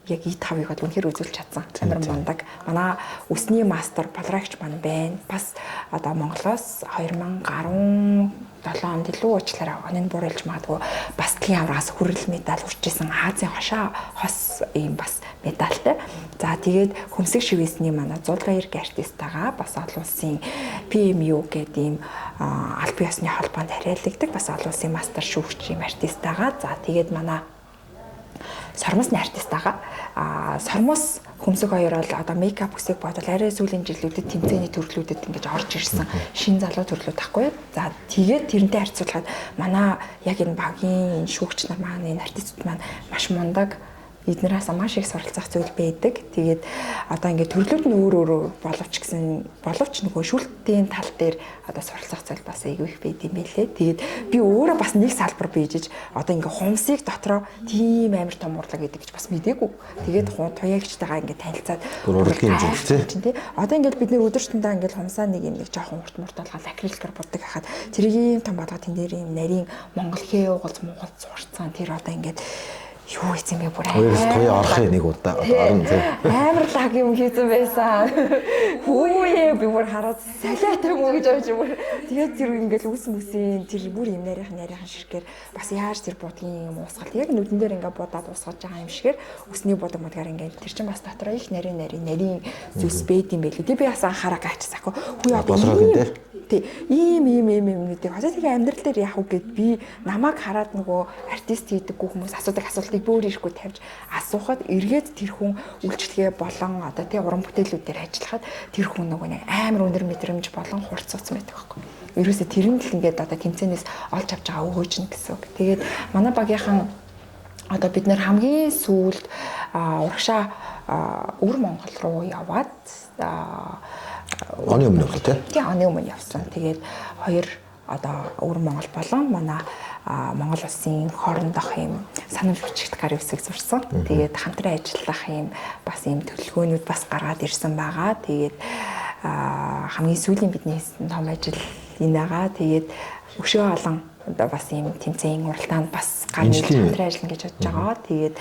яг E5-ыг бол үнэхээр үзүүлж чадсан. Амар мундаг. Манай үсний мастер Полрагч маань байна. Бас одоо Монголоос 2017 онд илүү уучлаарай. Оныг буруулж магадгүй бас дэлхийн аврагаас хүрэл медаль урьдчилсан Азийн хошоо хос ийм бас медальтай. За тэгээд хөмсөг шивэсний манай 102 артист байгаа. Бас олон улсын PMU гэдэг ийм аль бие усны холбоонд хариалагддаг. Бас олон улсын мастер шүүгч ийм артист байгаа. За тэгээд манай Сормосны артист байгаа. Сормос Хөмсөг хоёр бол одоо мейкап үсэг бодвол арай сүүлийн жилүүдэд тэмцээний төрлүүдэд ингэж орж ирсэн шинэ залуу төрлүүд тахгүй. За тэгээд тэрнтэй харьцуулахад манай яг энэ багийн шүүгч нар маань энэ артистууд маань маш мундаг, эднээс маш их суралцах зүйл байдаг. Тэгээд одоо ингээд төрлүүд нь өөр боловч нөгөө шүүлтийн тал дээр одоо суралцах зүйл бас айгүй их байд юм байлээ. Тэгээд би өөрөө бас нэг салбар бийжиж одоо ингээд хумсыг дотроо тийм амар том урлаг гэдэг гэж бас мдээгүй. Тэгээд туяагчтайгаа ингээд танилцаад урлагийн хэмжээ тий. Одоо ингээд бид нэр өдөртөндөө ингээд хумсаа нэг юм нэг жоохон урт болгоод акрилкаар буддаг хахад тэрийг юм том болгоод тэн дээр юм нарийн монгол хээ уугалз сурцсан тэр одоо ингээд юу хийх юм бэ бүр туяа орохын нэг удаа орно тий. Амар лаг юм хийсэн байсан. Хүүе би бүр хараад салиатай юм уу гэж бодож бүр тэгээд тэр ингээл үсэн тэр бүр юм нарийнхан ширхгээр бас яаж тэр будгийн юм уусгал яг нүдэн дээр ингээ будаад уусгаж байгаа юм шигээр үсний будаг модгаар ингээ тэр чинь бас дотроо их нарийн зүйлс бэд юм байлээ. Тэг би бас анхаараа гайчсан аахгүй. Хүү яа болроогийн дээр тий ийм юмнуудыг хасаа тэгээ амьдрал дээр яах вэ гэд би намайг хараад нөгөө артист хийдэггүй хүмүүс асуудаг асуултыг бүр ирэхгүй тавьж асуухад эргээд тэр хүн үйлчлэгээ болон одоо тий уран бүтээлүүдээр ажиллахад тэр хүн нөгөө нэг амар өндөр мэдрэмж болон хурцсан байдаг байхгүй. Ерөөсө тэр нь л ингээд одоо тэмцээнээс олж авч байгаа өгөөж нь гэсэн үг. Тэгээд манай багийнхан одоо бид нэр хамгийн сүүлд урагшаа өвөр Монгол руу яваад оны өмнө бол тий. Тий оны өмнө явсан. Тэгээд хоёр одоо өвөр Монгол болон манай Монгол улсын хоорондох юм санамж бичигт гарын үсэг зурсан. Тэгээд хамтран ажиллах юм бас юм төлөвлөгөөнүүд бас гаргаад ирсэн байгаа. Тэгээд хамгийн сүүлийн бидний хийсэн том ажил энэ байгаа. Тэгээд өшөө олон одоо бас юм тэмцээн уралдаанд бас гарны хамтран ажиллана гэж бодож байгаа. Тэгээд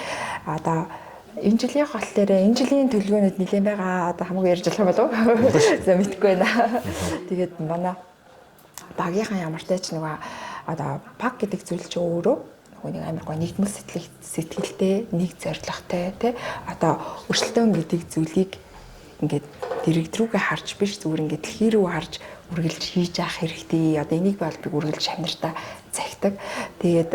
одоо энэ жилийн хол дээр энэ жилийн төлөвлөгөөнүүд нэлээд байгаа. Одоо хамаагүй ярьж болох юм болов уу? За мэдгүй байна. Тэгээд манай багийнхан ямар ч тач нөгөө одоо баг гэдэг зүйл чинь өөрөө нөгөө нэг амар гоо нэгдмэл сэтгэлтэй, нэг зорилготой тий одоо өрсөлдөөн гэдэг зүйлийг ингээд дэрэг рүүгээ харж биш зүгээр ингээд дэлхий рүү харж үргэлж хийж явах хэрэгтэй. Одоо энийг бол би үргэлж шамнартаа захидаг. Тэгээд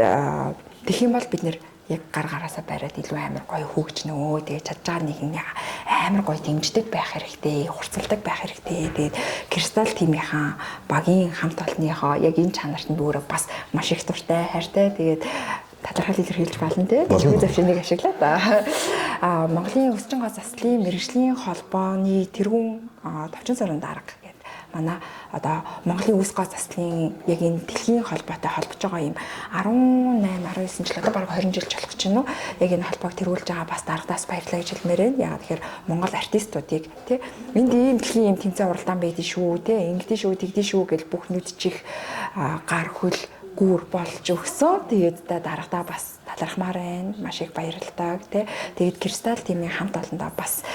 тэгэх юм бол бид нэр яг гар гараасаа бариад илүү амар гоё хөгжнөө. Тэгээд чадж байгаа нэг амар гоё дэмждэг байх хэрэгтэй, хурцлдаг байх хэрэгтэй. Тэгээд кристалл тимийнхаа багийн хамт олонныхоо яг энэ чанарт нь өөрөө бас маш их дуртай, хайртай. Тэгээд талархал илэрхийлж болно тий. Зөв зөвшөөрлийг ашиглаа да. Монголын өсчин гоо заслын мэрэгжлийн холбооны тэргүүн товчон сарын дарга гэдэг манай одоо Монголын үс гоо заслын яг энэ дэлхийн холбоотой холбож байгаа юм 18 19 жил одоо бараг 20 жил болох ч юм уу. Яг энэ холбоог тэргүүлж байгаа бас даргадаас баярлалаа гэж хэлмээр байна. Яг тэгэхээр Монгол артистуудыг тий энд ийм дэлхийн юм тэмцээн уралдаан байдгийн шүү тий ингэдэж шүү тэгдэж шүү гэж бүх нүдчих гар хөл гүр болж өгсөн. Тэгээд дарагдаа бас талархмаар байна. Маш их баярлалтай тий. Тэгээд кристалл тимийн хамт олондоо бас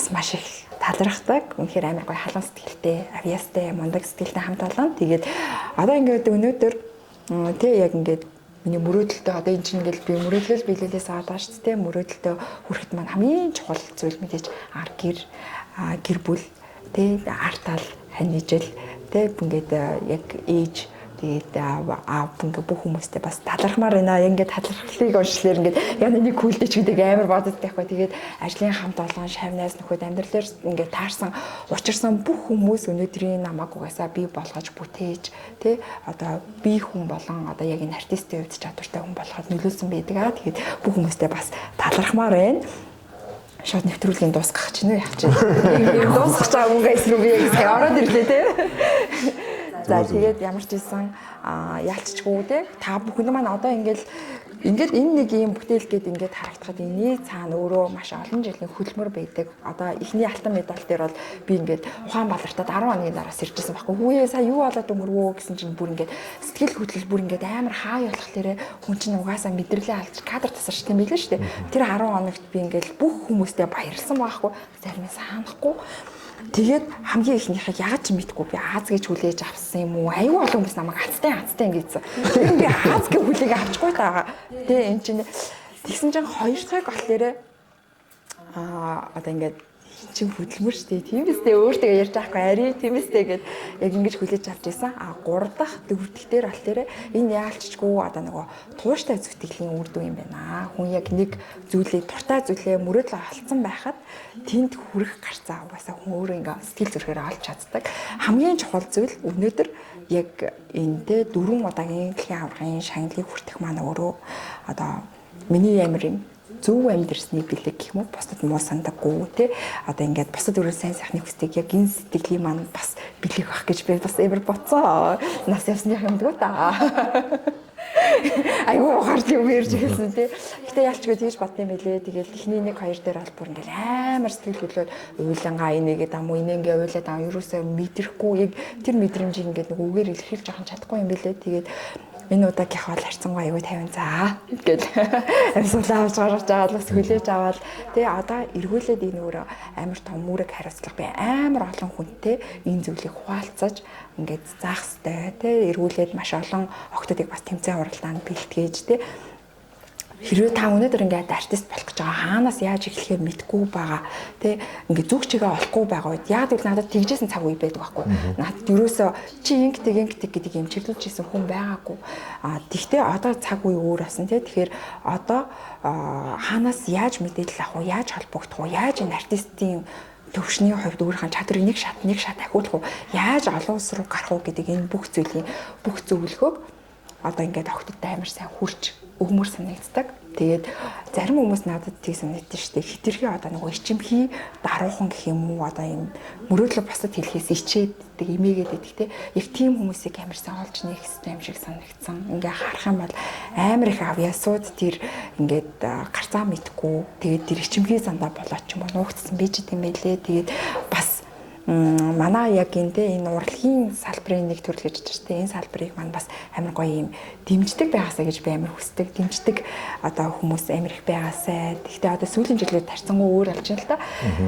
маш их талархдаг. Үнэхээр амар гоё халуун сэтгэлтэй, авьяастай, мундаг сэтгэлтэй хамт олон. Тэгээд одоо ингээд өнөөдөр тий яг ингээд миний мөрөөдөлтөй одоо энэ чинь ингээд би мөрөөдлөл биелэлээс аваад байгаа шүү дээ. Мөрөөдөлтөй хүрэхэд маань хамгийн чухал зүйл мэдээж гэр бүл тий арт тал ханижил тий ингээд яг ээж тэгээд ингээ бүх хүмүүстэй бас талархмаар байна. Ингээд талархлыг уншлаар ингээд яг нэг хүлдэж гэдэг амар бодод байхгүй. Тэгээд ажлын хамт олон шавнаас нөхөд амьдралаар ингээд таарсан учирсан бүх хүмүүс өнөөдрийн намайг угаасаа би болгож бүтээж тий одоо би хүн болон одоо яг энэ артистийн хувьд чадвартай хүн болгоод нөлөөлсөн байдаг. Тэгээд бүх хүмүүстэй бас талархмаар байна. Шууд нэвтрүүлгийн дуусгах чинь яах чинь. Дуусгах чаа үнгээс рүү би яг ороод ирлээ тий. За тэгээд ямар ч хэлсэн яалччгүй те та бүхэн маань одоо ингээд энэ нэг юм бүтээл гээд ингээд харагдахад энэ цаана өөрөө маш олон жилийн хөдөлмөр байдаг. Одоо эхний алтан медаль дээр бол би ингээд ухаан балартад 10 оны нараас иржсэн байхгүй. Хүүе сая юу болоод өнгөрвөө гэсэн чинь бүр ингээд сэтгэл хөдлөл бүр ингээд амар хаа явах лээрээ хүн чинь угаасаа мэдрэлээ алдчих кадр тасарч тийм билээ шүү дээ. Тэр 10 хоногт би ингээд бүх хүмүүстэй баярлсан байхгүй. Зарим нь санахгүй. Тэгээд хамгийн ихнийхийг яаж ч мэдгүй би Аз гэж хүлээж авсан юм уу? Аюу олон хүмүүс намайг хацтай ингэсэн. Тэгээд би Аз гэж хүлээг авчихгүй таагаа. Тэгээ эн чинь тэгсэн чинь хоёр дахь болохоор одоо ингээд Чин хөдөлмөр шүү дээ. Тийм үстэй өөртөө ярьж байхгүй ари тийм үстэй гэд яг ингэж хүлээж авч ирсэн. 3 дахь 4 дахь дээр бол тэр энэ яалччгүй одоо нөгөө тууштай зүтгэлийн үр дүн юм байна. Хүн яг нэг зүйлээ дуртай зүйлээ мөрөөдлөө олцсон байхад тэнд хүрэх гарцаа угаасаа хүн өөрөө ингээ сэтгэл зүрхээр олж чаддаг. Хамгийн чухал зүйл өнөөдөр яг энэ 4 удаагийн дэлхийн аваргын шагналыг хүртэх маань өөрөө одоо миний амир юм зөв амьдэрсний бэлэг гэх юм уу бусдад муу сандаггүй тий одоо ингээд бусдад өөрөө сайн сайхны хүсдэг яг энэ сэтгэлийн маань бас бэлэг байх гэж би бас эвэр боцоо нас явсных юм дгүй та айгуу гарч юм ярьж хэлсэн тий гэтээ ялчгүй тийж бат юм билээ тэгэл эхний 1-2 дээр бол бүр ингээд амар сэтгэл хөдлөд уйлангаа инээгээд амуу инээгээ уйлаад аа юусаа мэдрэхгүй яг тэр мэдрэмжийг ингээд нэг үгээр илэрхийлж авах чадахгүй юм билээ тэгээд энэ удаагийнх бол харьцангуй аягүй 50 за гэж амьсгалаа авч гаргаж аваад бас хүлээж аваад тий одоо эргүүлээд энэ өөрөө амар том үүрэг хариуцлага би амар олон хүнтэй энэ зүйлийг хуваалцаж ингээд заах хэвээр тий эргүүлээд маш олон охтуудыг бас тэмцээн уралдаанд бэлтгэж тий хэрвээ та өнөөдөр ингээд артист болох гэж байгаа хаанаас яаж эхлэхээ мэдгүй байгаа тий ингээд зүг чигээ олохгүй байгаа үед яг л надад тэгжсэн цаг үе байдаг байхгүй надад ерөөсөө чи ингэдэг гэдэг юм чиглүүлж исэн хүн байгаагүй тэгтээ одоо цаг үе өөр басан тий тэгэхээр одоо хаанаас яаж мэдээлэл авах уу яаж холбогдох уу яаж энэ артистийн төвшний хувьд өөрийнхөө чадрыг нэг шат ахиулах уу яаж олон улс руу гарах уу гэдэг энэ бүх зүйлийн бүх зөвлөгөөг одоо ингээд охтодтой амар сайн хүрч өгмөр санагддаг. Тэгээд зарим хүмүүс надад тийг санагдаж штэ хитрхи одоо нөгөө ичимхий даруухан гэх юм уу одоо энэ мөрөөдлө босод хэлхээс ичээддэг эмээгээд байдаг те. Яг тийм хүмүүсийг амар сайн олж нээх хэрэгтэй юм шиг санагдсан. Ингээ харах юм бол амар их авьяасууд тэр ингээд гарцаа мэдгүй тэгээд тэр ичимхий зандаа болоод ч юм уу нуугдсан байж идэм байлээ. Тэгээд бас манай яг энэ урлагийн салбарын нэг төрөл гэж байна шүү дээ. Энэ салбарыг маань бас амар гоё юм дэмждэг байгаасаа гэж би амар хүсдэг. Дэмждэг одоо хүмүүс амар их байгаасаа. Гэхдээ одоо сүүлийн жилүүд тарцсангуу өөр болж байна л да.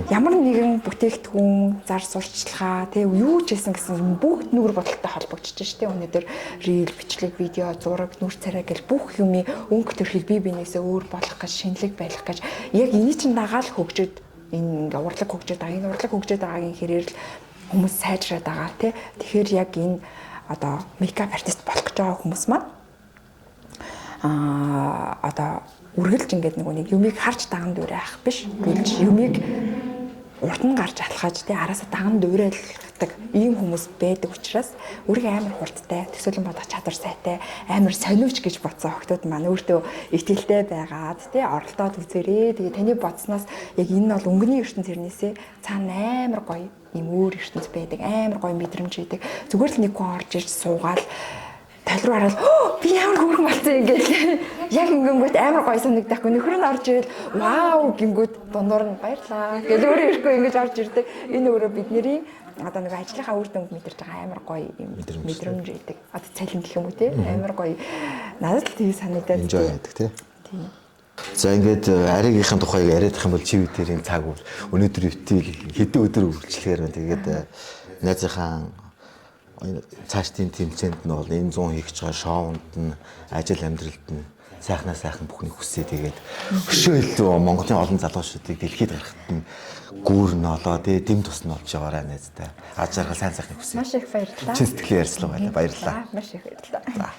Ямар нэгэн бүтээгдэхүүн, зар сурталчилгаа, тэг юу ч хийсэн гэсэн бүгд нүгэр бодолтой холбогдож шүү дээ. Өнөөдөр рил, бичлэг, видео, зураг, нүр царай гэл бүх юмыг өнгө төрхийг бие биенээсээ өөр болгох гэж, шинэлэг байлгах гэж яг энэ чинь дагаал хөгжөөд энэ урлаг хөгжөөд байгаа. Энэ урлаг хөгжөөд байгаагийн хэрээр л хүмүүс сайжраад байгаа тий. Тэгэхээр яг энэ одоо мейкап артист болох гэж байгаа хүмүүс маань одоо үргэлж ингээд нэг юмыг харж даган дүүрэх биш. Үргэлж юмыг урд нь гарч алхаж тий араасаа даган дүүрэлдэг ийм хүмүүс байдаг учраас өөрийгөө амар хурдтай, төсөөлөн бодох чадвар сайтай, амар сониуч гэж бодсон охтууд маань өөртөө итгэлтэй байгаад тий оролдоод үзээрээ. Тэгээ таны бодсноос яг энэ бол өнгөний ертөнц зэрнээсээ цаана амар гоё ийм өөр ертөнц байдаг, амар гоё мэдрэмж байдаг. Зүгээр л нэг хүн орж ирж суугаад тал руу хараад би ямар хөргөн болсон юм гээл яг ингэнгүүт амар гоё санагдахгүй нөхөр нь орж ирэл вау гингүүт дундуур нь баярлаа гэл өөрөө ирэхгүй ингэж орж ирдэг. Энэ өөрөө бидний одоо нэг ажлынхаа үр дүнд мэдэрч байгаа амар гоё юм мэдрэмж өгдөг. Одоо цалин гэх юм уу те амар гоё надад л тийг санагдаад enjoy яадаг те. За ингээд аригийнхэн тухайг яриад их юм бол чи үдээр энэ цаг өнөөдөр өвтөл хэдэн өдөр үргэлжлэхээр байна. Тэгээд найзынхаа цааш тийм тэмцээнд нь бол энэ 100 хийх гэж байгаа шоунд нь ажил амьдралд нь сайхнаа сайхан бүхнийг хүсээ тэгээд өшөөл Монголын олон залуучуудыг дэлхийд гаргахад нь гүүр нь олоо дэм тус нь болж байгаарай найзтай. Аж аргал сайн сайхныг хүсээ. Маш их баярлалаа. Чин сэтгэлийн ярьцлага байлаа. Баярлалаа. Маш их баярлалаа.